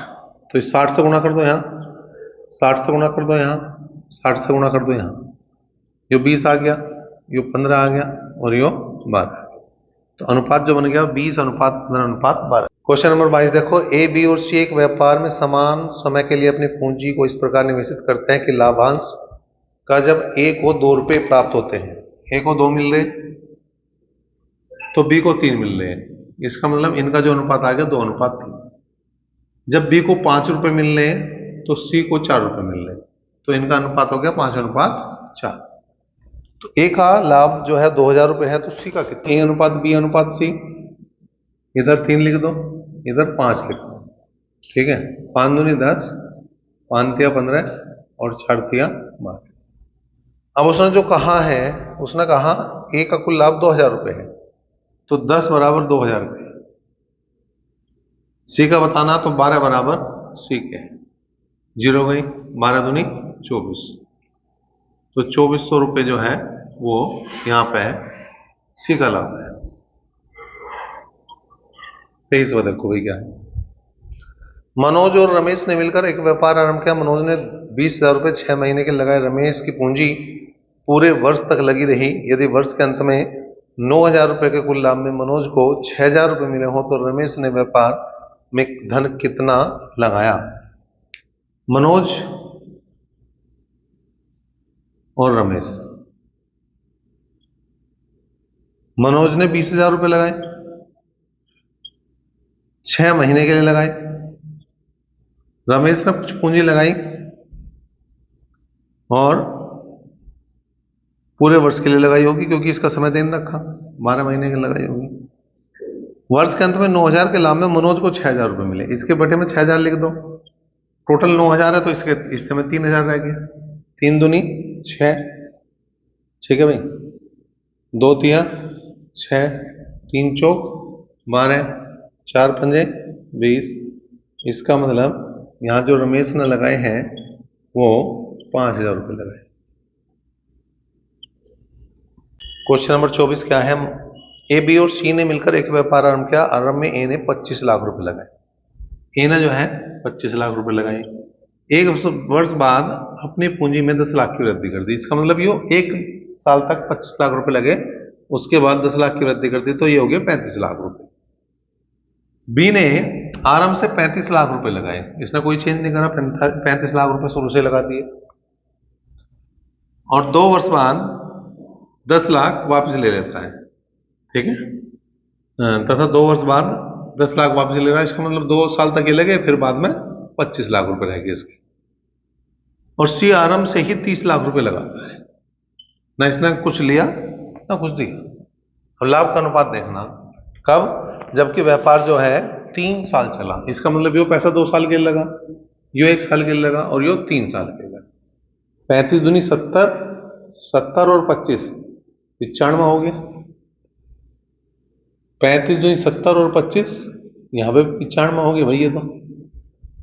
तो इस 60 से गुणा कर दो यहाँ, 60 से गुणा कर दो यहाँ, 60 से गुणा कर दो यहाँ, यो 20 आ गया, यो 15 आ गया और यो 12। तो अनुपात जो बन गया 20:15:12। क्वेश्चन नंबर 22 देखो, ए बी और सी एक व्यापार में समान समय के लिए अपनी पूंजी को इस प्रकार निवेशित करते हैं कि लाभांश का जब ए को 2 रुपए प्राप्त होते हैं, ए को 2 मिल रहे तो बी को 3 मिल रहे हैं, इसका मतलब इनका जो अनुपात आ गया 2:3। जब बी को 5 रुपए मिल रहे हैं तो सी को 4 रुपए मिल रहे हैं, तो इनका अनुपात हो गया 5:4। तो ए का लाभ जो है 2000 रुपए है, तो सी का कितना? ए अनुपात बी अनुपात सी, इधर 3 लिख दो, इधर 5 लिख दो, ठीक है। 5 दूनी 10, 5 तिया 15 और 4 तिया 12। अब उसने जो कहा है, उसने कहा ए का कुल लाभ 2000 रुपए है, तो 10 बराबर 2000 के। सी का बताना तो 12 बराबर सी के, 0 गई, 12 दूनी 24, तो 2400 रुपये जो है वो यहाँ पे है, सी का लाभ है। 23वां देखो भाई क्या है। मनोज और रमेश ने मिलकर एक व्यापार आरंभ किया। मनोज ने 20,000 रुपये 6 महीने के लगाए। रमेश की पूंजी पूरे वर्ष तक लगी रही। यदि वर्ष के अंत में 9,000 रुपये के कुल लाभ में मनोज को 6,000 रुपये मिले हो तो रमेश ने व्यापार में धन कितना लगाया? मनोज और रमेश, मनोज ने 20,000 रुपये लगाए, 6 महीने के लिए लगाए। रमेश ने कुछ पूंजी लगाई और पूरे वर्ष के लिए लगाई होगी, क्योंकि इसका समय दिन रखा, 12 महीने की लगाई होगी। वर्ष के अंत में 9,000 के लाभ में मनोज को 6,000 रुपये मिले, इसके बटे में 6,000 लिख दो। टोटल 9,000 है तो इसके हिस्से में 3,000 रह गया, 3 दूनी 6, ठीक है भाई, 2 तिया 6, 3 चौक 12, 4 पंजे 20। इसका मतलब यहाँ जो रमेश ने लगाए हैं वो 5,000 रुपये लगाए। क्वेश्चन नंबर 24 क्या है? ए बी और सी ने मिलकर एक व्यापार आरंभ किया। आरंभ में ए ने 25 लाख रुपए लगाए। ए ने जो है 25 लाख रुपए लगाए। एक वर्ष बाद अपनी पूंजी में 10 लाख की वृद्धि कर दी। इसका मतलब ये 1 साल तक 25 लाख रुपए लगे, उसके बाद 10 लाख की वृद्धि कर दी, तो ये हो गए 35 लाख रुपए। बी ने आरंभ से 35 लाख रुपए लगाए, इसने कोई चेंज नहीं करा, 35 लाख रुपए शुरू से लगा दिए, और 2 वर्ष बाद 10 लाख वापस ले लेता है, ठीक है, तथा 2 वर्ष बाद 10 लाख वापस ले रहा है। इसका मतलब 2 साल तक ये लगे, फिर बाद में 25 लाख रुपए रह गए इसके। और सी आरंभ से ही 30 लाख रुपए लगाता है, ना इसने कुछ लिया ना कुछ दिया। अब लाभ का अनुपात देखना कब? जबकि व्यापार जो है 3 साल चला। इसका मतलब यो पैसा 2 साल के लिए लगा, यो 1 साल के लिए लगा और यो 3 साल के लिए लगा। 35 दूनी 70, 70 और 25 95 हो गया। 35 दूनी 70 और 25, यहाँ पे 95 हो गया भाई ये तो,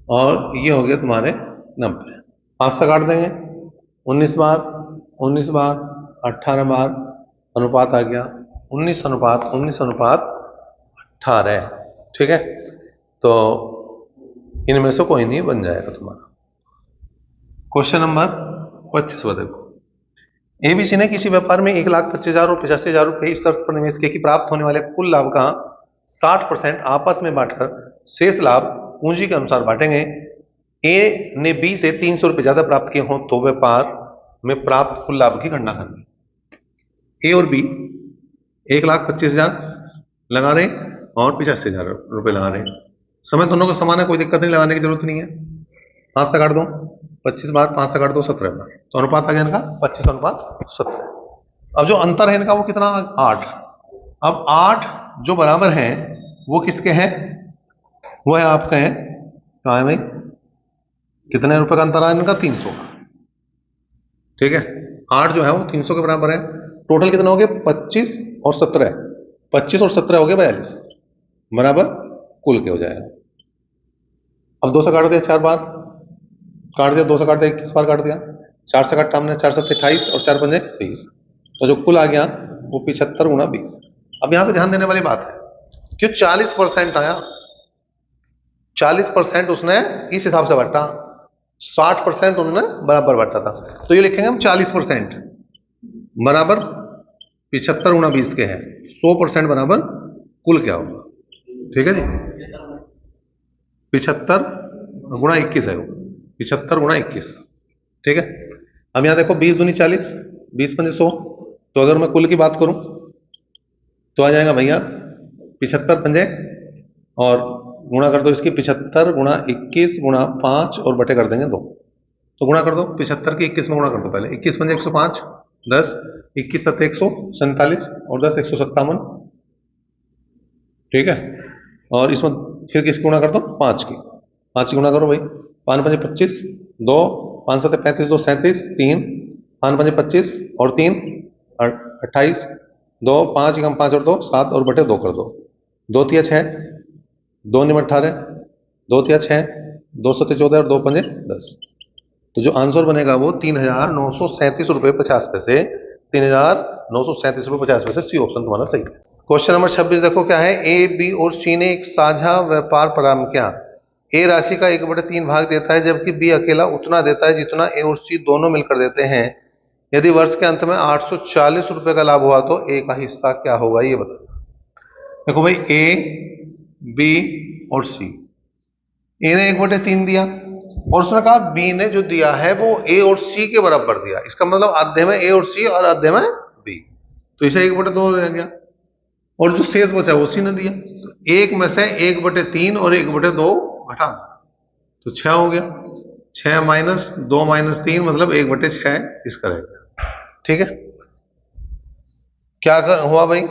और ये हो गया तुम्हारे 90। 5 से काट देंगे, 19 बार 19 बार 18 बार, अनुपात आ गया 19:18, ठीक है। तो इनमें से कोई नहीं बन जाएगा तुम्हारा। क्वेश्चन नंबर 25 देखो। एबीसी ने किसी व्यापार में 1,25,000 और 85,000 रुपए इस शर्त पर निवेश किए कि प्राप्त होने वाले कुल लाभ का 60% आपस में बांटकर शेष लाभ पूंजी के अनुसार बांटेंगे। ए ने बी से 300 रुपए ज्यादा प्राप्त किए हों तो व्यापार में प्राप्त कुल लाभ की गणना करनी। ए और बी 1,25,000 लगा रहे और 85,000 रुपए लगा रहे। समय दोनों को समान है, कोई दिक्कत नहीं, लगाने की जरूरत नहीं है। 5 से काट दो, 25 बार 5 से काट दो 17 बार, तो अनुपात आ गया इनका 25:17। अब जो अंतर है इनका वो कितना, 8। अब 8 जो बराबर है वो किसके हैं, वो है आपके हैं, कहा है भाई, कितने रुपए का अंतर है इनका, 300 का। ठीक है, 8 जो है वो 300 के बराबर है। टोटल कितना हो गया, 25 और 17, 25 और 17 हो गया 42 बराबर कुल के हो जाएगा। अब 2 से काट दिया 4 बार, काट दिया 2 से काट दिया 21 बार काट दिया, 4 से काट हमने, 4 से 28 और 4 पंजे 20, तो जो कुल आ गया वो 75 गुणा 20। अब यहां पे ध्यान देने वाली बात है, क्यों 40% आया, 40% उसने इस हिसाब से बांटा, 60% उन्होंने बराबर बांटा था, तो ये लिखेंगे हम 40% बराबर 75 गुणा 20 के है, 100% बराबर कुल क्या होगा। ठीक है जी, 75 गुणा 21 है वो, 75 गुणा 21। ठीक है, अब यहां देखो 20 दूनी 40, 20 पंजे 100, तो अगर मैं कुल की बात करूं तो आ जाएगा भैया 75 पंजे और गुणा कर दो इसकी, 75 गुणा 21 गुणा 5 और बटे कर देंगे 2, तो गुणा कर दो 75 की 21 में गुणा कर दो पहले, 21 पंजे 105, 10 21 7 147 और 10 157। ठीक है, और इसमें फिर किसकी गुणा कर दो, 5 की, 5 की गुणा करो भाई, 5 पंजे 25, 2 5 7 35, 2 37, 3 5 पंजे 25 और 3 28, 2 5 कम 5 और 2 7 और बटे 2 कर दो, 2 तिया 6, 2 निम 18, 2 तिया 6, 2 सत्ते 14 और 2 पंजे 10, तो जो आंसर बनेगा वो 3,937 रुपये 50 पैसे, 3,937 रुपये 50 पैसे। सी ऑप्शन तुम्हारा सही है। क्वेश्चन नंबर 26 देखो क्या है, ए बी और सी ने एक साझा व्यापार प्रारंभ किया। ए राशि का 1/3 भाग देता है जबकि बी अकेला उतना देता है जितना ए और सी दोनों मिलकर देते हैं। यदि वर्ष के अंत में 840 रुपए का लाभ हुआ तो ए का हिस्सा क्या होगा, ये बताओ। देखो भाई, ए बी और सी, ए ने 1/3 दिया और उसने कहा बी ने जो दिया है वो ए और सी के बराबर दिया, इसका मतलब आधे में ए और सी और आधे में बी, तो इसे 1/2 रह गया, और जो शेष बचा वो सी ने दिया, तो एक में से 1/3 और 1/2 घटा तो 6 हो गया, 6 माइनस 2 माइनस 3 मतलब 1/6 इसका रहेगा। ठीक है, क्या हुआ भाई,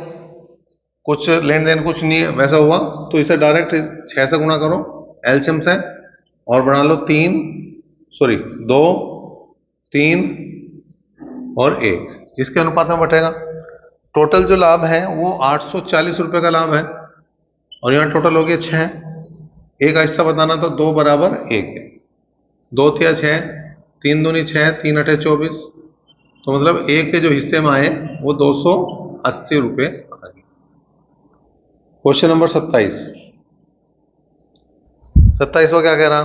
कुछ लेन देन कुछ नहीं है वैसा हुआ, तो इसे डायरेक्ट 6 से गुणा करो एलसीएम से और बना लो 3 सॉरी 2 3 और 1, इसके अनुपात में बटेगा। टोटल जो लाभ है वो 840 रुपए का लाभ है और यहाँ टोटल हो गया 6, एक का हिस्सा बताना तो 2 बराबर 1, 2 तिया 6, 3 दूनी 6, 3 अठे 24, तो मतलब एक के जो हिस्से में आए वो 280 रुपए आ गए। क्वेश्चन नंबर 27 को क्या कह रहा,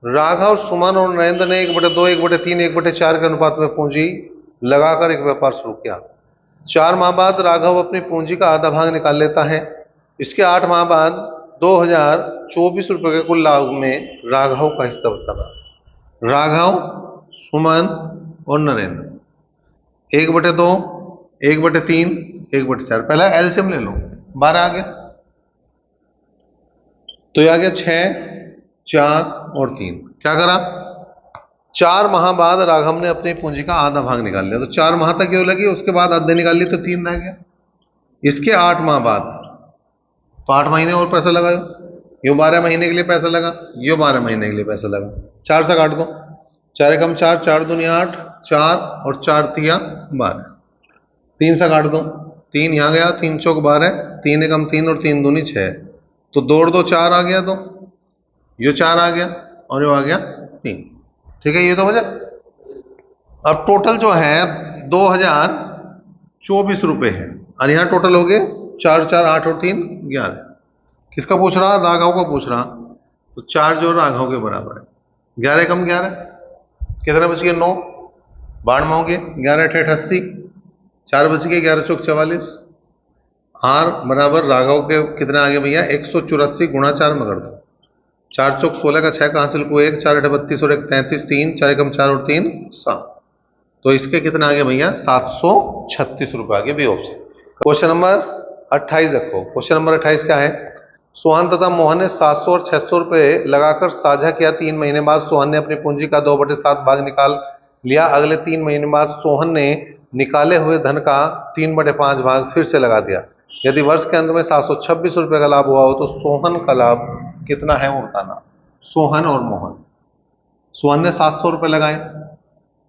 राघव सुमन और नरेंद्र ने 1/2 1/3 1/4 के अनुपात में पूंजी लगाकर एक व्यापार शुरू किया। 4 माह बाद राघव अपनी पूंजी का आधा भाग निकाल लेता है। इसके 8 माह बाद 2024 रुपए के कुल लाभ में राघव का हिस्सा बताना। राघव सुमन और नरेंद्र 1/2 1/3 1/4, पहला एलसीएम ले लो, 12 आ गया, तो ये आ गया 6 4 और 3। क्या करा, 4 माह बाद राघव ने अपनी पूंजी का आधा भाग निकाल लिया, तो 4 माह तक क्यों लगी, उसके बाद आधे निकाल ली तो 3 रह गया। इसके 8 माह बाद, तो 8 महीने और पैसा लगाओ, यो 12 महीने के लिए पैसा लगा, यो 12 महीने के लिए पैसा लगा, 4 से काट दो, 4 एकम 4, 4 दूनी 8, 4 और 4 तिया 12, 3 से काट दो, 3 यहाँ गया, 3 चौक 12, 3 एकम 3 और 3 दूनी 6, तो 2 और 2 4 आ गया, तो यो 4 आ गया और यो आ गया 3। ठीक है, ये तो वजह। अब टोटल जो है 2024 रुपए है और यहाँ टोटल हो गए 4 4 8 और 3 11। किसका पूछ रहा, राघव का पूछ रहा, तो 4 जो राघव के बराबर है, 11 कम 11, कितने बच गए 9, 92 हो गए, 11 8 88, 4 बच गए, 11 चौक 44। आर बराबर राघव के कितने आ गए भैया 184 गुणा 4 में कर दो, 4 चौक 16 का 6 का हासिल को 1, 4 8 32 और 1 33, 3 4 एकम 4 और 3 7। तो इसके कितना आ गया भैया 736 रुपए आ गए बी ऑप्शन। क्वेश्चन नंबर 28 देखो, क्वेश्चन नंबर 28 क्या है, सोहन तथा मोहन ने 700 और 600 रुपए लगाकर साझा किया। 3 महीने बाद सोहन ने अपनी पूंजी का 2/7 भाग निकाल लिया। अगले 3 महीने बाद सोहन ने निकाले हुए धन का 3/5 भाग फिर से लगा दिया। यदि वर्ष के अंत में 726 रुपए का लाभ हुआ हो तो सोहन का लाभ कितना है वो बताना। सोहन और मोहन, सोहन ने 700 रुपए लगाए,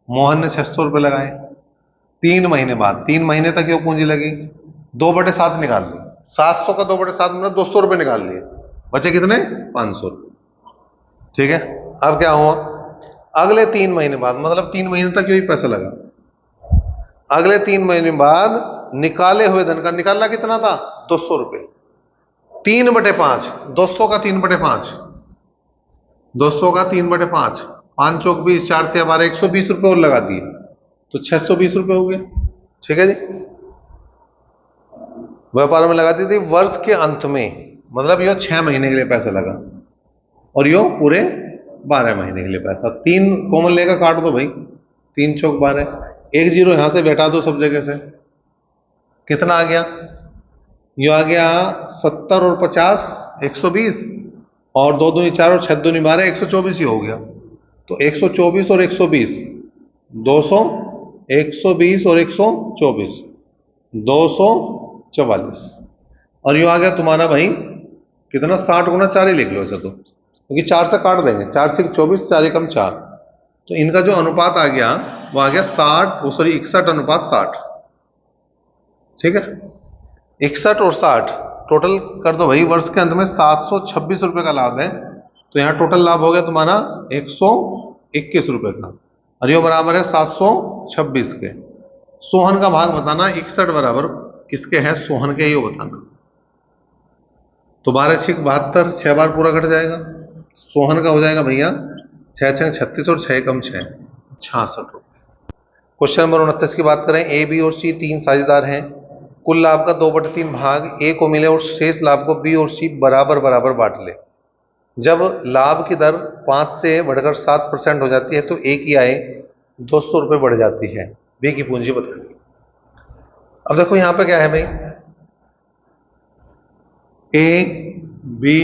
मोहन ने 600 रुपए लगाए। 3 महीने बाद, 3 महीने तक ये पूंजी लगी, 2/7 निकाल ली, 700 का 2/7 मतलब 200 रुपए निकाल लिए, बचे कितने 500 रुपए। ठीक है, अब क्या हुआ, अगले 3 महीने बाद मतलब 3 महीने तक यही पैसा लगा, अगले 3 महीने बाद निकाले हुए धन का निकालना कितना था 200 रुपए, 3/5, 200 का 3/5, 200 का 3/5, 5 चौक 20, 4 तिया 12, 120 रुपए और लगा दिए तो 620 रुपए हो गए। ठीक है जी, व्यापार में लगा दी थी वर्ष के अंत में, मतलब यो 6 महीने के लिए पैसा लगा और यो पूरे 12 महीने के लिए पैसा। 3 कॉमन लेकर काट दो भाई, 3 चौक 12, 1 जीरो यहां से बैठा दो सब जगह से, कितना आ गया, यो आ गया 70 और 50 120 और 2 दूनी 4 और 6 दूनी 12, 124 ही हो गया। तो 124 और 120 200, 120 और 124 244 और यो आ गया तुम्हारा भाई कितना 60 गुना 4 ही लिख लो इसे तो, क्योंकि 4 से काट देंगे, 4 से 24, 4 एकम 4, तो इनका जो अनुपात आ गया वो आ गया 60, सॉरी 61:60। ठीक है, 61 और 60 टोटल कर दो भाई, वर्ष के अंत में 726 रुपए का लाभ है, तो यहाँ टोटल लाभ हो गया तुम्हारा 121 रुपए का और ये बराबर है 726 के। सोहन का भाग बताना, 61 बराबर किसके है, सोहन के, ये बताना। तो 12 6 72, 6 बार पूरा कट जाएगा, सोहन का हो जाएगा भैया 6 6 36 और 6 कम 6 66 रुपए। क्वेश्चन नंबर 29 की बात करें, ए बी और सी 3 साझेदार हैं, कुल लाभ का 2/3 भाग ए को मिले और शेष लाभ को बी और सी बराबर बराबर बांट ले। जब लाभ की दर 5 से बढ़कर 7% हो जाती है तो ए की आय 200 रुपए बढ़ जाती है, बी की पूंजी बताइए। अब देखो यहां पे क्या है भाई, ए बी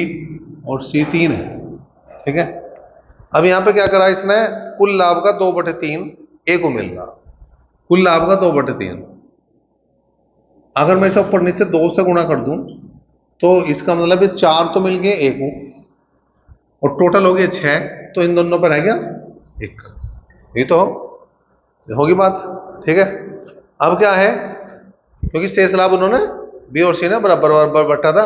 और सी 3 है, ठीक है। अब यहां पे क्या करा इसने, कुल लाभ का 2/3 ए को मिल रहा, कुल लाभ का 2/3, अगर मैं इसे ऊपर नीचे 2 से गुणा कर दूं तो इसका मतलब ये 4 तो मिल गए ए को और टोटल हो गए 6, तो इन दोनों पर रह गया 1, ये तो होगी बात। ठीक है, अब क्या है, क्योंकि शेष लाभ उन्होंने बी और सी ने बराबर बराबर बटा था,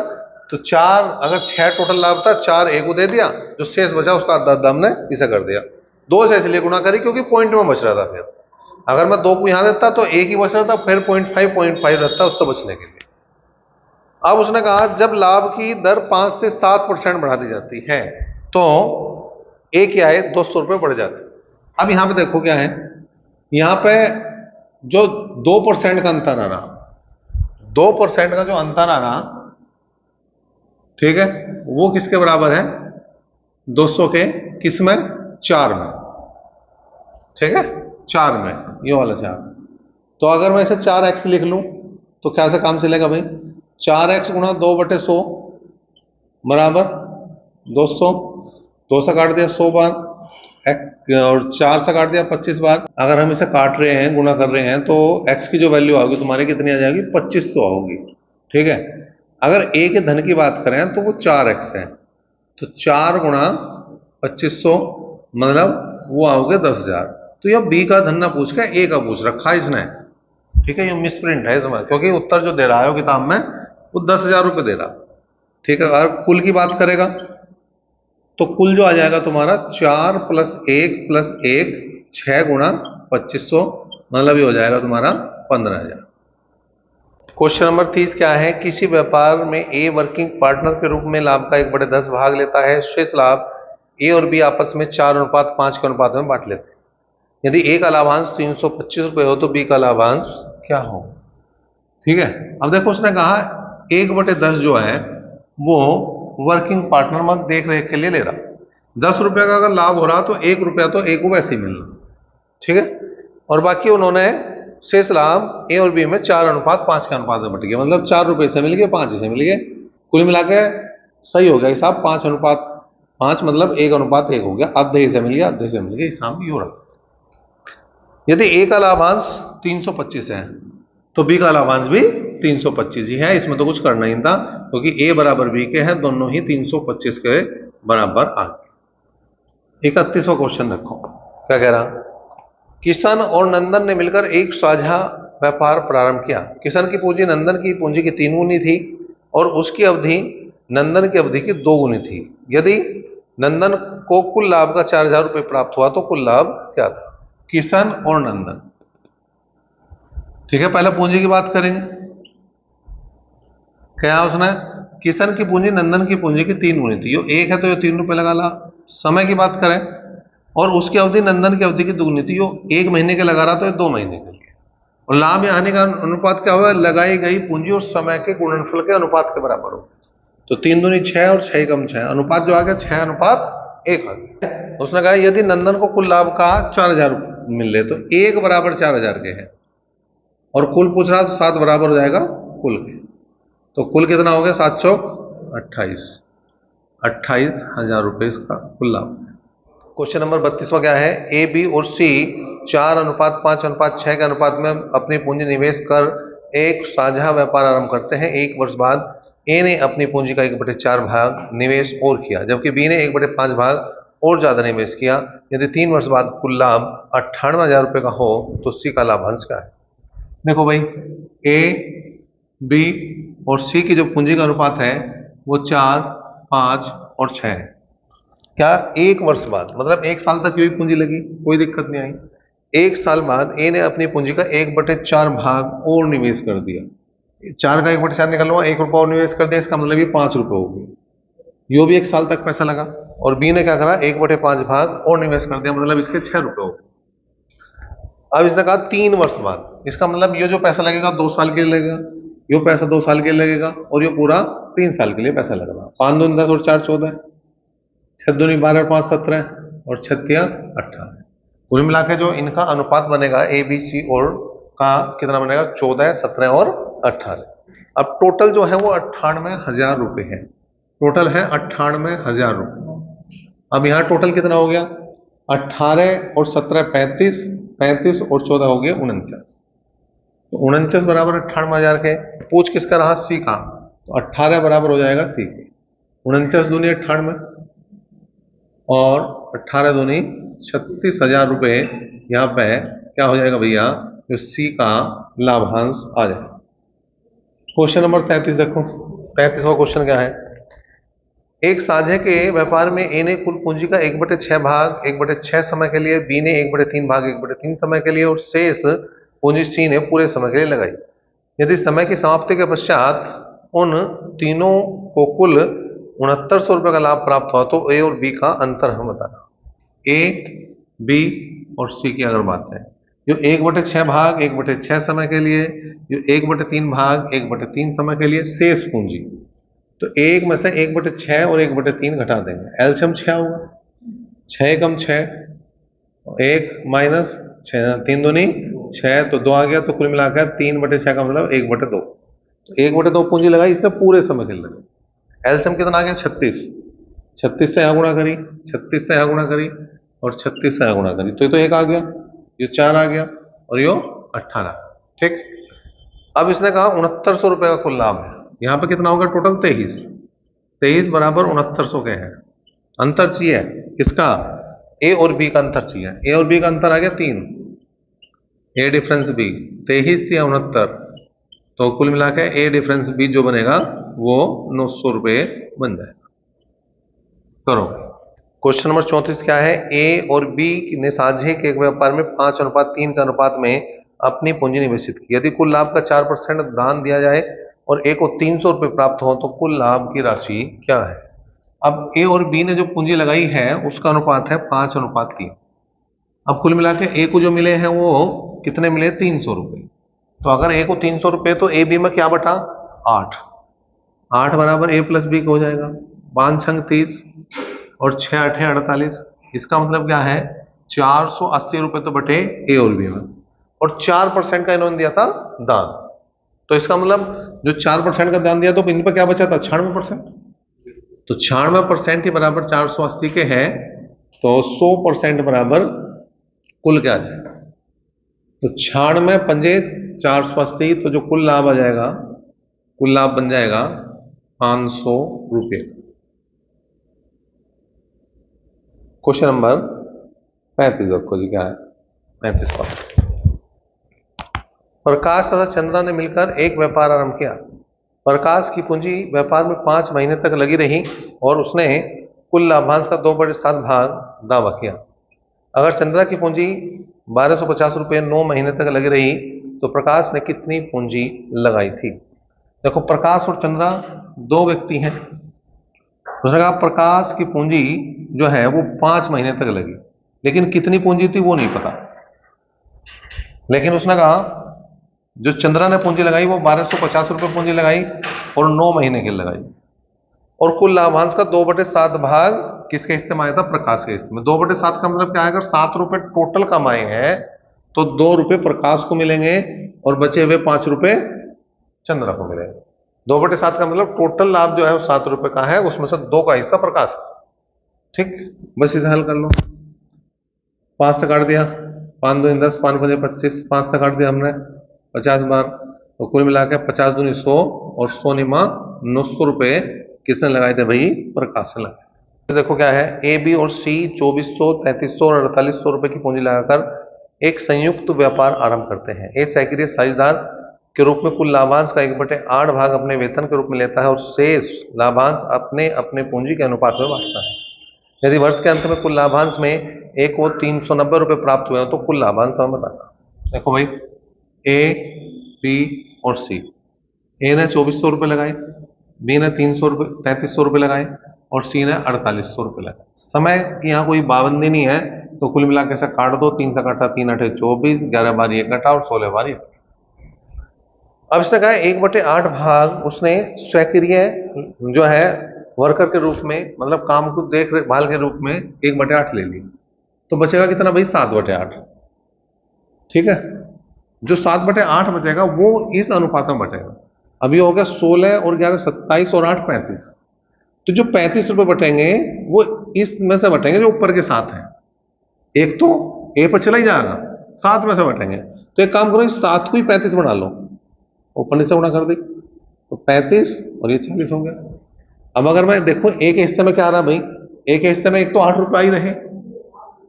तो 4, अगर 6 टोटल लाभ था, 4 ए को दे दिया, जो शेष बचा उसका आधा हमने इसे कर दिया, 2 से इसलिए गुणा करी क्योंकि पॉइंट में बच रहा था। फिर अगर मैं 2 को यहां देता तो एक ही बच रहा था, फिर 0.5 रहता उससे बचने के लिए। अब उसने कहा जब लाभ की दर 5 से 7% बढ़ा दी जाती है तो ए की आय 200 रुपए बढ़ जाती है। अब यहां पे देखो क्या है, यहां पे जो 2% का अंतर आ रहा, 2% का जो अंतर आ रहा, ठीक है, वो किसके बराबर है, 200 के, किस में, 4 में, ठीक है, 4 में, ये वाला 4। तो अगर मैं इसे 4x लिख लूं तो क्या से काम चलेगा भाई, 4x गुणा 2/100 बराबर 200, 2 से काट दिया 100 बार और 4 से काट दिया 25 बार। अगर हम इसे काट रहे हैं, गुणा कर रहे हैं, तो x की जो वैल्यू आओगी तुम्हारी कितनी आ जाएगी, 2500 आओगी। ठीक है, अगर a के धन की बात करें तो वो 4x है, तो 4 गुणा 2500 मतलब वो आओगे 10,000। तो यह b का धन ना पूछ के a का पूछ रखा है इसने। ठीक है, ये मिसप्रिंट है इसमें, क्योंकि उत्तर जो दे रहा है वो किताब में वो 10,000 रुपये दे रहा। ठीक है, अगर कुल की बात करेगा तो कुल जो आ जाएगा तुम्हारा 4 + 1 + 1 6 गुणा 2500, मतलब ये हो जाएगा तुम्हारा 15,000। क्वेश्चन नंबर 30 क्या है, किसी व्यापार में ए वर्किंग पार्टनर के रूप में लाभ का 1/10 भाग लेता है, शेष लाभ ए और बी आपस में 4:5 के अनुपात में बांट लेते हैं। यदि ए का लाभांश 325 रुपये हो तो बी का लाभांश क्या हो? ठीक है। अब देखो उसने कहा 1/10 जो है वो वर्किंग पार्टनर मत देख रेख के लिए ले रहा। 10 रुपये का अगर लाभ हो रहा तो 1 रुपया तो ए को वैसे ही मिलना। ठीक है। और बाकी उन्होंने शेष लाभ ए और बी में 4:5 के अनुपात में बट गया, मतलब 4 रुपये से मिल गए, 5 से मिल गए, कुल मिला के सही हो गया हिसाब। 5:5 मतलब 1:1 हो गया, आधे से मिल गया, आधे से मिल गया, हिसाब भी हो रहा। यदि ए का लाभांश 325 है तो बी का लाभांश भी 325 ही है, इसमें तो कुछ करना ही था क्योंकि ए बराबर बी के हैं, दोनों ही 325 के बराबर आ गए। 31वां क्वेश्चन रखो, क्या कह रहा? किशन और नंदन ने मिलकर एक साझा व्यापार प्रारंभ किया। किशन की पूंजी नंदन की पूंजी की 3 गुनी थी और उसकी अवधि नंदन की अवधि की 2 गुनी थी। यदि नंदन को कुल लाभ का 4,000 रुपये प्राप्त हुआ तो कुल लाभ क्या था? किशन और नंदन। ठीक है, पहले पूंजी की बात करेंगे। क्या उसने? किशन की पूंजी नंदन की पूंजी की 3 गुनी थी, यो 1 है तो ये 3 रुपये लगा ला। समय की बात करें और उसकी अवधि नंदन की अवधि की 2 गुनी थी, यो 1 महीने के लगा रहा तो ये 2 महीने के लिए। और लाभ या हानि का अनुपात क्या होगा? लगाई गई पूंजी और समय के गुणनफल के अनुपात के बराबर हो। तो 3 दूनी 6 और 6 कम 6, अनुपात जो आ गया 6:1 आ गया। उसने कहा यदि नंदन को कुल लाभ का 4,000 मिल रहे तो 1 बराबर 4,000 के है और कुल पूछ रहा 7 बराबर हो जाएगा कुल के। तो कुल कितना हो गया? 7 चौक 28, 28,000 रुपये इसका कुल लाभ। क्वेश्चन नंबर 32वां क्या है? ए, बी और सी 4:5:6 के अनुपात में अपनी पूंजी निवेश कर एक साझा व्यापार आरंभ करते हैं। 1 वर्ष बाद ए ने अपनी पूंजी का 1/4 भाग निवेश और किया, जबकि बी ने 1/5 भाग और ज्यादा निवेश किया। यदि 3 वर्ष बाद कुल लाभ 98,000 रुपये का हो तो सी का लाभांश क्या है? देखो भाई, ए, बी और सी की जो पूंजी का अनुपात है वो 4, 5 और 6 है। क्या 1 वर्ष बाद, मतलब 1 साल तक यही पूंजी लगी, कोई दिक्कत नहीं आई। 1 साल बाद ए ने अपनी पूंजी का 1/4 भाग और निवेश कर दिया। 4 का 1/4 निकलवा, 1 रुपया और निवेश कर दिया, इसका मतलब ये 5 रुपये हो गए। यो भी 1 साल तक पैसा लगा। और बी ने क्या करा? 1/5 भाग और निवेश कर दिया, मतलब इसके 6 रुपये हो गए। अब इसने कहा 3 वर्ष बाद, इसका मतलब ये जो पैसा लगेगा 2 साल के लिए लगेगा, यो पैसा 2 साल के लिए लगेगा और ये पूरा 3 साल के लिए पैसा लगेगा। 5 दूनी 10 और 4 14, 6 दूनी 12 और 5 17 और 6 तिया 18। कुल मिला के जो इनका अनुपात बनेगा ए, बी, सी और का कितना बनेगा? 14, 17 और 18। अब टोटल जो है वो 98,000 रुपये है। टोटल है 98,000 रुपये। अब यहाँ टोटल कितना हो गया? 18 और 17 35, 35 और 14 हो गए 49। तो 49 बराबर 98,000 के। पूछ किसका रहा? सी का। तो 18 बराबर हो जाएगा सी के। 49 दूनी 98 और 18 दूनी 36,000 रुपये यहाँ पे क्या हो जाएगा भैया? तो सी का लाभांश आ जाएगा। क्वेश्चन नंबर 33 देखो। 33वां क्वेश्चन क्या है? एक साझे के व्यापार में ए ने कुल पूंजी का 1/6 भाग 1/6 समय के लिए, बी ने 1/3 भाग 1/3 समय के लिए और शेष पूंजी सी ने पूरे समय के लिए लगाई। यदि समय की समाप्ति के पश्चात उन तीनों को कुल 6900 रुपये का लाभ प्राप्त हुआ तो ए और बी का अंतर हम बताना। ए, बी और सी की अगर बात है, जो 1/6 भाग 1/6 समय के लिए, जो 1/3 भाग 1/3 समय के लिए, शेष पूंजी, तो एक में से 1/6 और 1/3 घटा देंगे, एलसीएम 6 होगा। 6 कम 6, 1 माइनस 6, 3 दूनी 6, तो 2 आ गया। तो कुल मिलाकर 3/6 का मतलब 1/2। तो 1/2 पूंजी लगाई इसने पूरे समय के लिए लगाई। एलसीएम कितना आ गया? 36। 36 से यहाँ गुणा करी, 36 से यहाँ गुणा करी और 36 से यहाँ गुणा करी, तो ये तो 1 आ गया, ये 4 आ गया और ये 18। ठीक। अब इसने कहा 6900 रुपये का कुल लाभ है। यहाँ पे कितना होगा? टोटल 23। 23 बराबर 6900 के हैं। अंतर चाहिए किसका? ए और बी का अंतर चाहिए। ए और बी का अंतर आ गया 3, ए डिफरेंस बी 23 या 69, तो कुल मिला के ए डिफरेंस बी जो बनेगा वो 900 रुपये बन जाएगा। करो। क्वेश्चन नंबर 34 क्या है? ए और बी ने साझे के एक व्यापार में 5:3 के अनुपात में अपनी पूंजी निवेशित की। यदि कुल लाभ का 4% दान दिया जाए और ए को 300 रुपये प्राप्त हो तो कुल लाभ की राशि क्या है? अब ए और बी ने जो पूंजी लगाई है उसका अनुपात है 5:3। अब कुल मिला के ए को जो मिले हैं वो कितने मिले, 300 रुपए। तो अगर ए को 300 रुपए तो ए बी में क्या बटा, 8। 8 बराबर ए प्लस बी हो जाएगा, 5 छंग 30 और 6 8 48। इसका मतलब क्या है, 480 रुपए तो बटे ए और बी में, और 4% का इन्होंने दिया था दान। तो इसका मतलब जो 4% का दान दिया तो इन पर क्या बचा था, 96%। तो 96% के बराबर 480 के है, तो 100% बराबर कुल क्या आ जाएगा, तो 96 पंजे 480, तो जो कुल लाभ आ जाएगा, कुल लाभ बन जाएगा 500 रुपये। क्वेश्चन नंबर 35 रखो जी, क्या है 35 का। प्रकाश तथा चंद्रा ने मिलकर एक व्यापार आरंभ किया। प्रकाश की पूंजी व्यापार में 5 महीने तक लगी रही और उसने कुल लाभांश का 2/7 भाग दावा किया। अगर चंद्रा की पूंजी 1250 रुपये 9 महीने तक लगी रही तो प्रकाश ने कितनी पूंजी लगाई थी। देखो प्रकाश और चंद्रा दो व्यक्ति हैं। उसने कहा प्रकाश की पूंजी जो है वो 5 महीने तक लगी, लेकिन कितनी पूंजी थी वो नहीं पता। लेकिन उसने कहा जो चंद्रा ने पूंजी लगाई वो 1250 रुपये पूंजी लगाई और 9 महीने की लगाई, और कुल लाभांश का 2/7 भाग किसके हिस्से में आया था, प्रकाश के हिस्से में। 2/7 का मतलब क्या है, अगर 7 रुपए टोटल कमाए हैं तो 2 रुपए प्रकाश को मिलेंगे और बचे हुए 5 रुपए चंद्रा को मिलेंगे। 2/7 का मतलब टोटल लाभ जो है वो 7 रुपए का है, उसमें से 2 का हिस्सा प्रकाश का। ठीक, बस इसे हल कर लो। 5 से काट दिया, 5 दूनी 10, 5 पंजे 25, 5 से काट दिया हमने 50 बार, तो कुल मिला के 50 दूनी 100 और 100 निमा 900 रुपए किसने लगाए थे भाई, प्रकाश ने लगाए। तो देखो क्या है, ए बी और सी 2400, 3300 और 4800 रुपए की पूंजी लगाकर एक संयुक्त व्यापार आरंभ करते हैं। ए सक्रिय साझेदार के रूप में कुल लाभांश का 1/8 भाग अपने वेतन के रूप में लेता है और शेष लाभांश अपने अपने पूंजी के अनुपात में बांटता है। यदि वर्ष के अंत में कुल लाभांश में ए को 390 रुपए प्राप्त हुए तो कुल लाभांश हम बताना। देखो भाई, ए बी और सी, ए ने 2400 रुपए लगाए, बी ने 3300 रुपए लगाए और सी ने 4800 रुपए लगाए। समय की यहाँ कोई पाबंदी नहीं है, तो कुल मिला के ऐसा काट दो, 3 से काटा 3 8 24, 11 बार ये कटा और 16 बार ये। अब इसने कहा 1/8 भाग उसने स्वक्रिय जो है वर्कर के रूप में, मतलब काम को देखभाल के रूप में 1/8 ले लिया, तो बचेगा कितना भाई, 7/8। ठीक है, जो 7/8 बचेगा वो इस अनुपात में बटेगा। अभी हो गया 16 और 11 27 और 8 35, तो जो 35 रुपए बटेंगे वो इस में से बटेंगे जो ऊपर के 7 हैं। एक तो ए पर चला ही जाएगा, 7 में से बटेंगे, तो एक काम करो, इस 7 को ही 35 बना लो, ऊपर नीचे गुणा कर दी तो 35 और ये 40 हो गया। अब अगर मैं देखूं एक हिस्से में क्या आ रहा भाई, एक हिस्से में एक तो 8 रुपए ही रहे,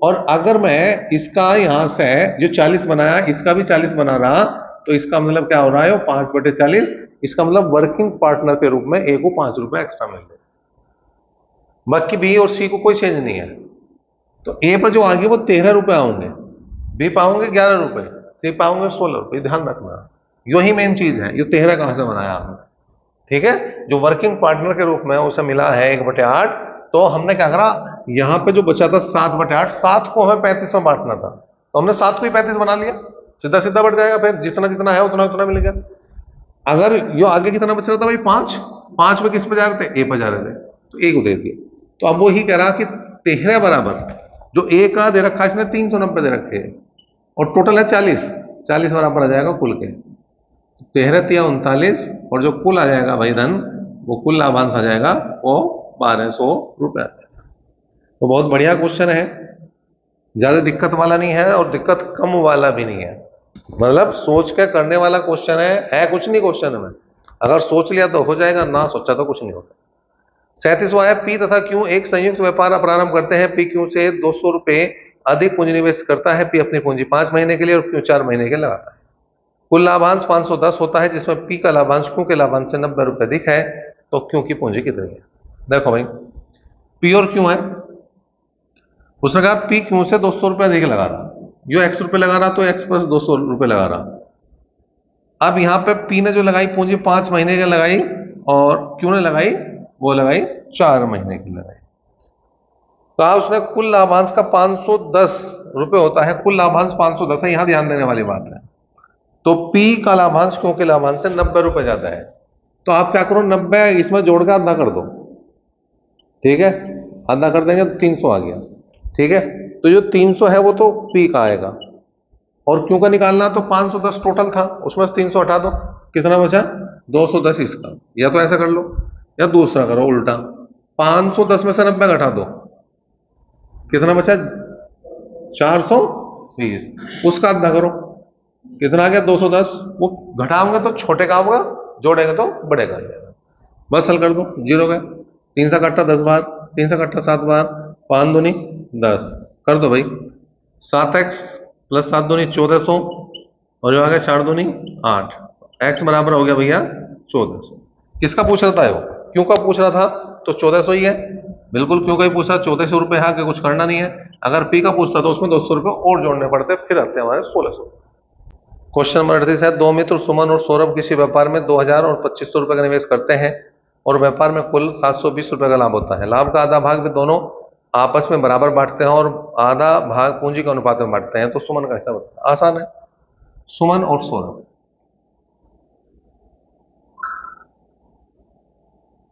और अगर मैं इसका यहां से जो 40 बनाया इसका भी 40 बना रहा, तो इसका मतलब क्या हो रहा है, वो 5/40। इसका मतलब वर्किंग पार्टनर के रूप में ए को 5 रुपए एक्स्ट्रा मिल गए। बाकी बी और सी को कोई चेंज नहीं है, तो ए पर जो आगे वो 13 रुपए आएंगे, बी पाओगे 11 रुपए, सी पाओगे 16 रुपए। ध्यान रखना, यो ही मेन चीज है, ये 13 कहां से बनाया आपने। ठीक है, जो वर्किंग पार्टनर के रूप में उसे मिला है 1/8, तो हमने क्या करा, यहां पे जो बचा था 7/8, 7 को हमें 35 में बांटना था, तो हमने 7 को ही 35 बना लिया, सीधा सीधा बढ़ जाएगा, फिर जितना जितना है उतना उतना मिलेगा। अगर यो आगे कितना बच रहा था भाई, 5 में किस पे जा रहे थे, ए पे जा रहे थे, तो ए को दे दिया। तो अब वो ही कह रहा कि 13 बराबर जो ए का दे रखा है इसने 390 दे रखे हैं, और टोटल है 40 बराबर आ जाएगा कुल के, 13 या 39, और जो कुल आ जाएगा भाई धन, वो कुल लाभांश आ जाएगा वो 1200 रुपए। तो बहुत बढ़िया क्वेश्चन है, ज्यादा दिक्कत वाला नहीं है और दिक्कत कम वाला भी नहीं है, मतलब सोच के करने वाला क्वेश्चन है कुछ नहीं क्वेश्चन में, अगर सोच लिया तो हो जाएगा, ना सोचा तो कुछ नहीं होता। 37वां है, पी तथा क्यू एक संयुक्त व्यापार प्रारंभ करते हैं। पी क्यू से 200 रुपए अधिक पूंजी निवेश करता है। पी अपनी पूंजी 5 महीने के लिए और क्यू 4 महीने के लिए लगाता है। कुल लाभांश 510 होता है, जिसमें पी का लाभांश क्यू के लाभांश से 90 रुपए अधिक है, तो क्यू की पूंजी कितनी है। देखो भाई, पी और क्यू है, उसने कहा पी क्यू से 200 रुपए अधिक लगा रहा, जो x रुपए लगा रहा तो x प्लस 200 रुपए लगा रहा। अब यहां पे पी ने जो लगाई पूंजी 5 महीने की लगाई, और क्यू ने लगाई वो लगाई 4 महीने की लगाई। कहा उसने कुल लाभांश का 510 रुपए होता है, कुल लाभांश 510 है, यहां ध्यान देने वाली बात है। तो पी का लाभांश क्योंकि लाभांश से 90 रुपए ज्यादा है, तो आप क्या करो 90 इसमें जोड़ के आधा कर दो, ठीक है, आधा कर देंगे तो 300 आ गया, ठीक है। तो जो 300 है वो तो पी का आएगा, और क्यों का निकालना, तो 510 टोटल था, उसमें से 300 हटा दो, कितना बचा 210 इसका। या तो ऐसा कर लो या दूसरा करो उल्टा, 510 में से 90 घटा दो, कितना बचा 420, उसका आधा करो, कितना आ गया 210। वो घटाओगे तो छोटे का होगा, जोड़ेंगे तो बड़े का आ जाएगा। बस हल कर दो, जीरो गए, 3 से कट्टा 10 बार, 3 से कट्टा 7 बार, 5 दूनी 10, कर दो भाई 7x प्लस 7 दूनी 1400, और जो आ गया 4 दूनी 8, x बराबर हो गया भैया 1400। किसका पूछ रहा था वो, क्यों का पूछ रहा था, तो 1400 ही है, बिल्कुल क्यों का ही पूछा, 1400 रुपए है कि कुछ करना नहीं है। अगर पी का पूछता तो उसमें 200 रुपए और जोड़ने पड़ते, फिर आते हैं हमारे 1600। क्वेश्चन नंबर 38 है, दो मित्र सुमन और सौरभ किसी व्यापार में 2000 और 2500 रुपए का निवेश करते हैं और व्यापार में कुल 720 रुपए का लाभ होता है। लाभ का आधा भाग वे दोनों आपस में बराबर बांटते हैं और आधा भाग पूंजी के अनुपात में बांटते हैं। तो सुमन का हिस्सा बताओ। आसान है, सुमन और सौरभ।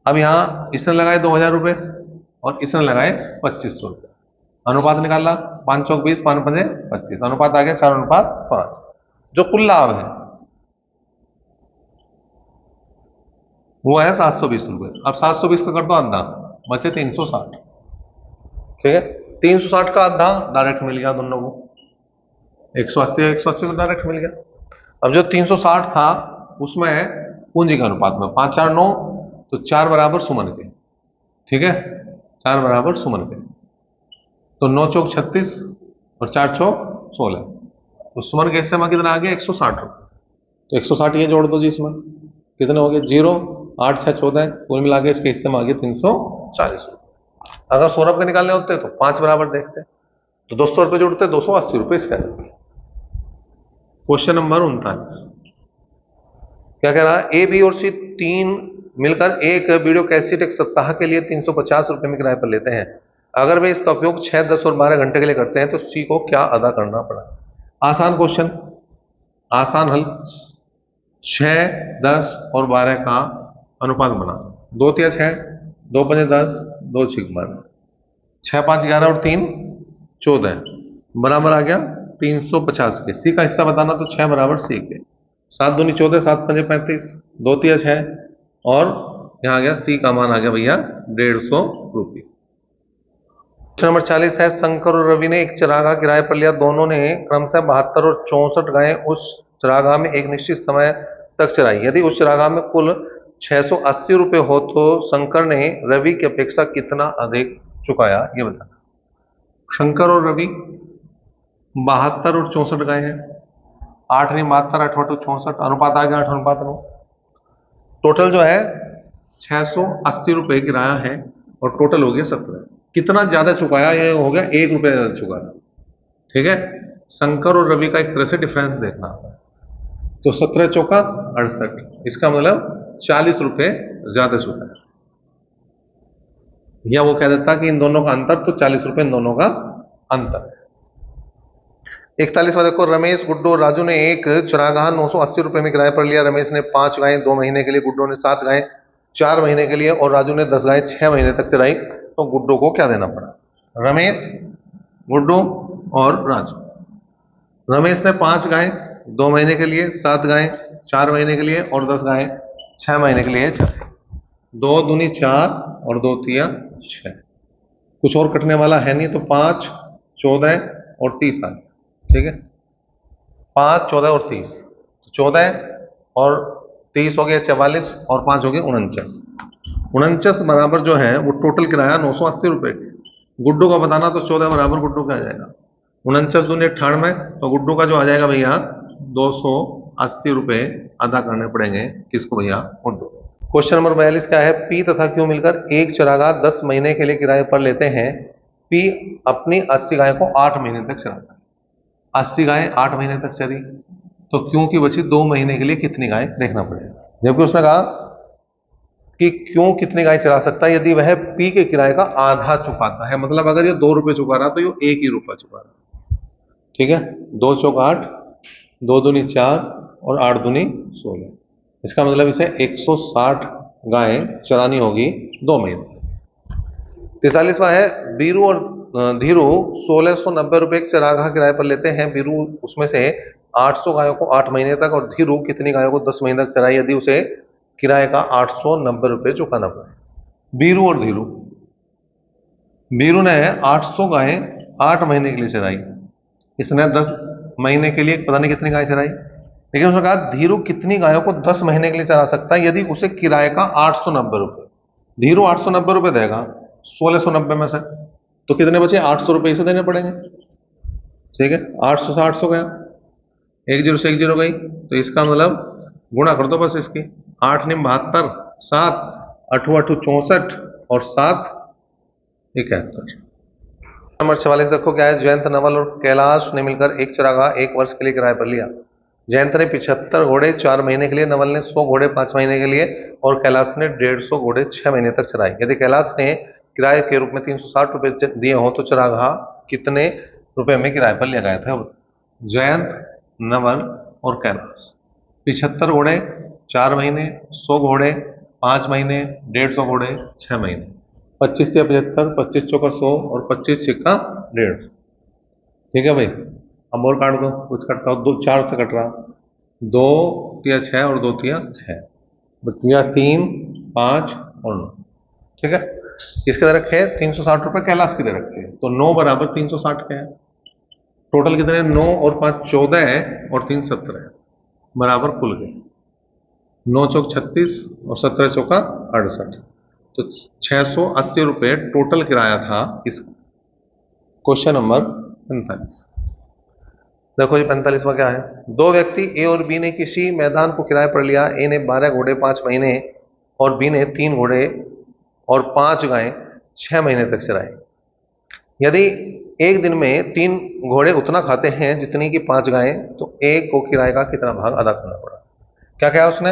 अब यहां इसने लगाए 2000 रुपए और इसने लगाए 2500 रुपए, अनुपात निकाला 5 चौक 20, 5 पंजे 25, अनुपात आ गया 4:5। जो कुल लाभ है वो है 720 रुपए। अब 720 का कर दो आधा, बचे 360, ठीक है। 360 का आधा डायरेक्ट मिल गया दोनों को, 180 180 को डायरेक्ट मिल गया। अब जो 360 था उसमें पूंजी के अनुपात में 5 4 9, तो 4 बराबर सुमन के, ठीक है, 4 बराबर सुमन के, तो 9 चौक 36 और 4 चौक 16, तो सुमन के हिस्से में कितना आ गया 160 रुपये। तो 160 ये जोड़ दो जी, इसमें कितने हो गए 0 8 6 14, कुल मिला के इसके हिस्से में आ गया 340 रुपये। अगर सौरभ के निकालने होते तो 5 बराबर देखते, तो 200 रुपये जोड़ते 280 रुपये इसके आ जाते। क्वेश्चन नंबर 39 क्या कह रहा है, ए बी और सी तीन मिलकर एक वीडियो कैसेट एक सप्ताह के लिए 350 रुपए में किराए पर लेते हैं। अगर वे इसका उपयोग 6 10 और 12 घंटे के लिए करते हैं तो सी को क्या अदा करना पड़ा। आसान क्वेश्चन, आसान हल, 6 10 और 12 का अनुपात बना, 2 तिया 6, 2 पंजे 10, 2 6 12, 6 5 11 और 3 14, बराबर आ गया 350 के। सी का हिस्सा बताना, तो 6 बराबर सी के, 7 दूनी 14, 7 पंजे 35, 2 तिया 6, और यहां आ गया सी का मान आ गया भैया 150 रुपये। क्वेश्चन नंबर 40 है, शंकर और रवि ने एक चरागाह किराए पर लिया। दोनों ने क्रमशः 72 और 64 गायें उस चरागाह में एक निश्चित समय तक चराई। यदि उस चरागाह में कुल 680 रुपये हो तो शंकर ने रवि की अपेक्षा कितना अधिक चुकाया, ये बताना। शंकर और रवि 72 और 64 गायें हैं, 8 नहीं 72 8 8 64, अनुपात आ गया 8:9। टोटल जो है 680 रुपये किराया है और टोटल हो गया 17। कितना ज्यादा चुकाया, ये हो गया 1 रुपया ज्यादा चुकाया, ठीक है। शंकर और रवि का एक तरह से डिफरेंस देखना, तो 17 चौका 68, इसका मतलब 40 रुपये ज्यादा चुकाया, या वो कह देता कि इन दोनों का अंतर, तो 40 रुपये इन दोनों का अंतर है। 41वां देखो, रमेश गुड्डू और राजू ने एक चरागाह 980 रुपये में किराए पर लिया। रमेश ने 5 गायें 2 महीने के लिए, गुड्डू ने 7 गायें 4 महीने के लिए और राजू ने 10 गायें 6 महीने तक चराई। तो गुड्डू को क्या देना पड़ा, रमेश गुड्डू और राजू। रमेश ने 5 गायें 2 महीने के लिए, 7 गायें 4 महीने के लिए और 10 गायें 6 महीने के लिए चराई। 2 दूनी 4 और 2 तिया 6, कुछ और कटने वाला है नहीं, तो 5 14 और 30 आ गया, ठीक है। 5 14 और 30, 14 और 30 हो गया 44 और 5 हो गया 49। 49 बराबर जो है वो टोटल किराया 980 रुपये की। गुड्डू का बताना, तो 14 बराबर गुड्डू का आ जाएगा 49 दूनी 98, तो गुड्डू का जो आ जाएगा भैया 280 रुपये अदा करने पड़ेंगे, किसको भैया, गुड्डू। क्वेश्चन नंबर 42 क्या है, पी तथा क्यू मिलकर एक चरागाह 10 महीने के लिए किराए पर लेते हैं। पी अपनी 80 गाय को 8 महीने तक चराता है। 80 गायें 8 महीने तक चरी, तो क्यों की बची 2 महीने के लिए कितनी गाय देखना पड़ेगा। जबकि उसने कहा कि क्यों कितनी गाय चरा सकता है यदि वह पी के किराए का आधा चुकाता है। मतलब अगर ये 2 रुपए चुका रहा तो ये 1 ही रुपया चुका रहा। ठीक है, 2 चौक 8, 2 दूनी 4 और 8 दूनी 16। इसका मतलब इसे 160 गाय चरानी होगी 2 महीने। 43वां है, बीरू और धीरू 1690 रुपए एक चरागाह किराए पर लेते हैं। बीरू उसमें से 800 गायों को 8 महीने तक और धीरू कितनी गायों को 10 महीने तक चराए यदि उसे किराए का 890 रुपए चुकाना पड़े। बीरू और धीरू, बीरू ने 800 गायें 8 महीने के लिए चराई, इसने 10 महीने के लिए पता नहीं कितनी गाय चराई, लेकिन उसने कहा धीरू कितनी गायों को 10 महीने के लिए चरा सकता है यदि उसे किराए का 890 रुपए। धीरू 890 रुपए देगा 1690 में से, तो कितने बचे? 800 रुपए इसे देने पड़ेंगे। ठीक है, 800 से 800 गया, 10 से 10 गई, तो इसका मतलब गुणा कर दो बस इसकी। 8 निम 72, 7 8 8 64 और 7 71। नंबर 44 देखो क्या है। जयंत, नवल और कैलाश ने मिलकर एक चरागाह 1 वर्ष के लिए किराए पर लिया। जयंत ने 75 घोड़े 4 महीने के लिए, नवल ने 100 घोड़े 5 महीने के लिए और कैलाश ने 150 घोड़े 6 महीने तक चराए। यदि कैलाश ने किराए के रूप में 360 रुपए दिए हों तो चरागाह कितने रुपए में किराए पर लिया गया था? जयंत, नवल और कैलाश 75 घोड़े 4 महीने, 100 घोड़े 5 महीने, 150 घोड़े 6 महीने। 25 या 75, 25 चौका 100 और 25 सिक्का 150। ठीक है भाई, अब और काट दो, कुछ कटता हो 4 से कट रहा, 2 तिया 6 और 2 तिया 6, बचिया 3 5 और 9। ठीक है, किसके दे रखे? 360 रुपए कैलाश की दे रखे, तो 9 बराबर 360 के हैं। टोटल कितने? 9 और 5 14 है और 3 17 है, बराबर कुल के 9 चौक 36 और 17 चौका 68, तो 680 रुपए टोटल किराया था इस। क्वेश्चन नंबर 45 देखो जी, 45वां क्या है। 2 व्यक्ति ए और बी ने किसी मैदान को किराए पर लिया। ए ने 12 घोड़े 5 महीने और बी ने 3 घोड़े और 5 गायें 6 महीने तक चराई। यदि एक दिन में 3 घोड़े उतना खाते हैं जितनी की 5 गायें, तो ए को किराए का कितना भाग अदा करना पड़ा? क्या कहा उसने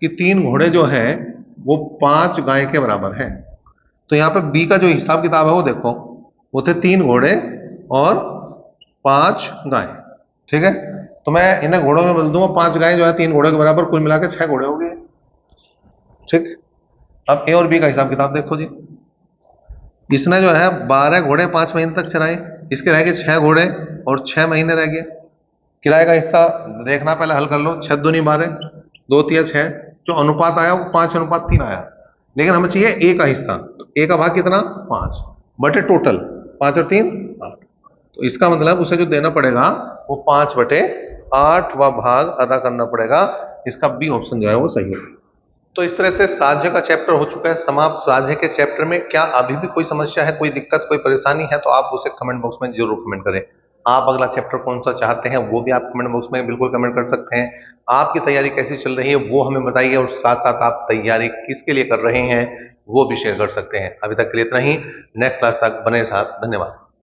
कि 3 घोड़े जो हैं वो 5 गाय के बराबर हैं। तो यहाँ पे बी का जो हिसाब किताब है वो देखो, वो थे 3 घोड़े और 5 गाय। ठीक है, तो मैं इन्हें घोड़ों में बदल दूंगा, 5 गाय जो है 3 घोड़े के बराबर, कुल मिला के 6 घोड़े हो गए। ठीक, अब ए और बी का हिसाब किताब देखो जी। इसने जो है 12 घोड़े 5 महीने तक चराए, इसके रह गए 6 घोड़े और 6 महीने रह गए। किराए का हिस्सा देखना, पहले हल कर लो। 6 दूनी 12, 2 तिया 6, जो अनुपात आया वो 5:3 आया, लेकिन हमें चाहिए ए का हिस्सा, तो ए का भाग कितना? 5 बटे टोटल 5 और 3 8, तो इसका मतलब उसे जो देना पड़ेगा वो 5/8 भाग अदा करना पड़ेगा। इसका बी ऑप्शन जो है वो सही है। तो इस तरह से साझे का चैप्टर हो चुका है समाप्त। साझे के चैप्टर में क्या अभी भी कोई समस्या है, कोई दिक्कत, कोई परेशानी है तो आप उसे कमेंट बॉक्स में जरूर कमेंट करें। आप अगला चैप्टर कौन सा चाहते हैं वो भी आप कमेंट बॉक्स में बिल्कुल कमेंट कर सकते हैं। आपकी तैयारी कैसी चल रही है वो हमें बताइए, और साथ साथ आप तैयारी किसके लिए कर रहे हैं वो भी शेयर कर सकते हैं। अभी तक के लिए इतना ही, नेक्स्ट क्लास तक बने साथ, धन्यवाद।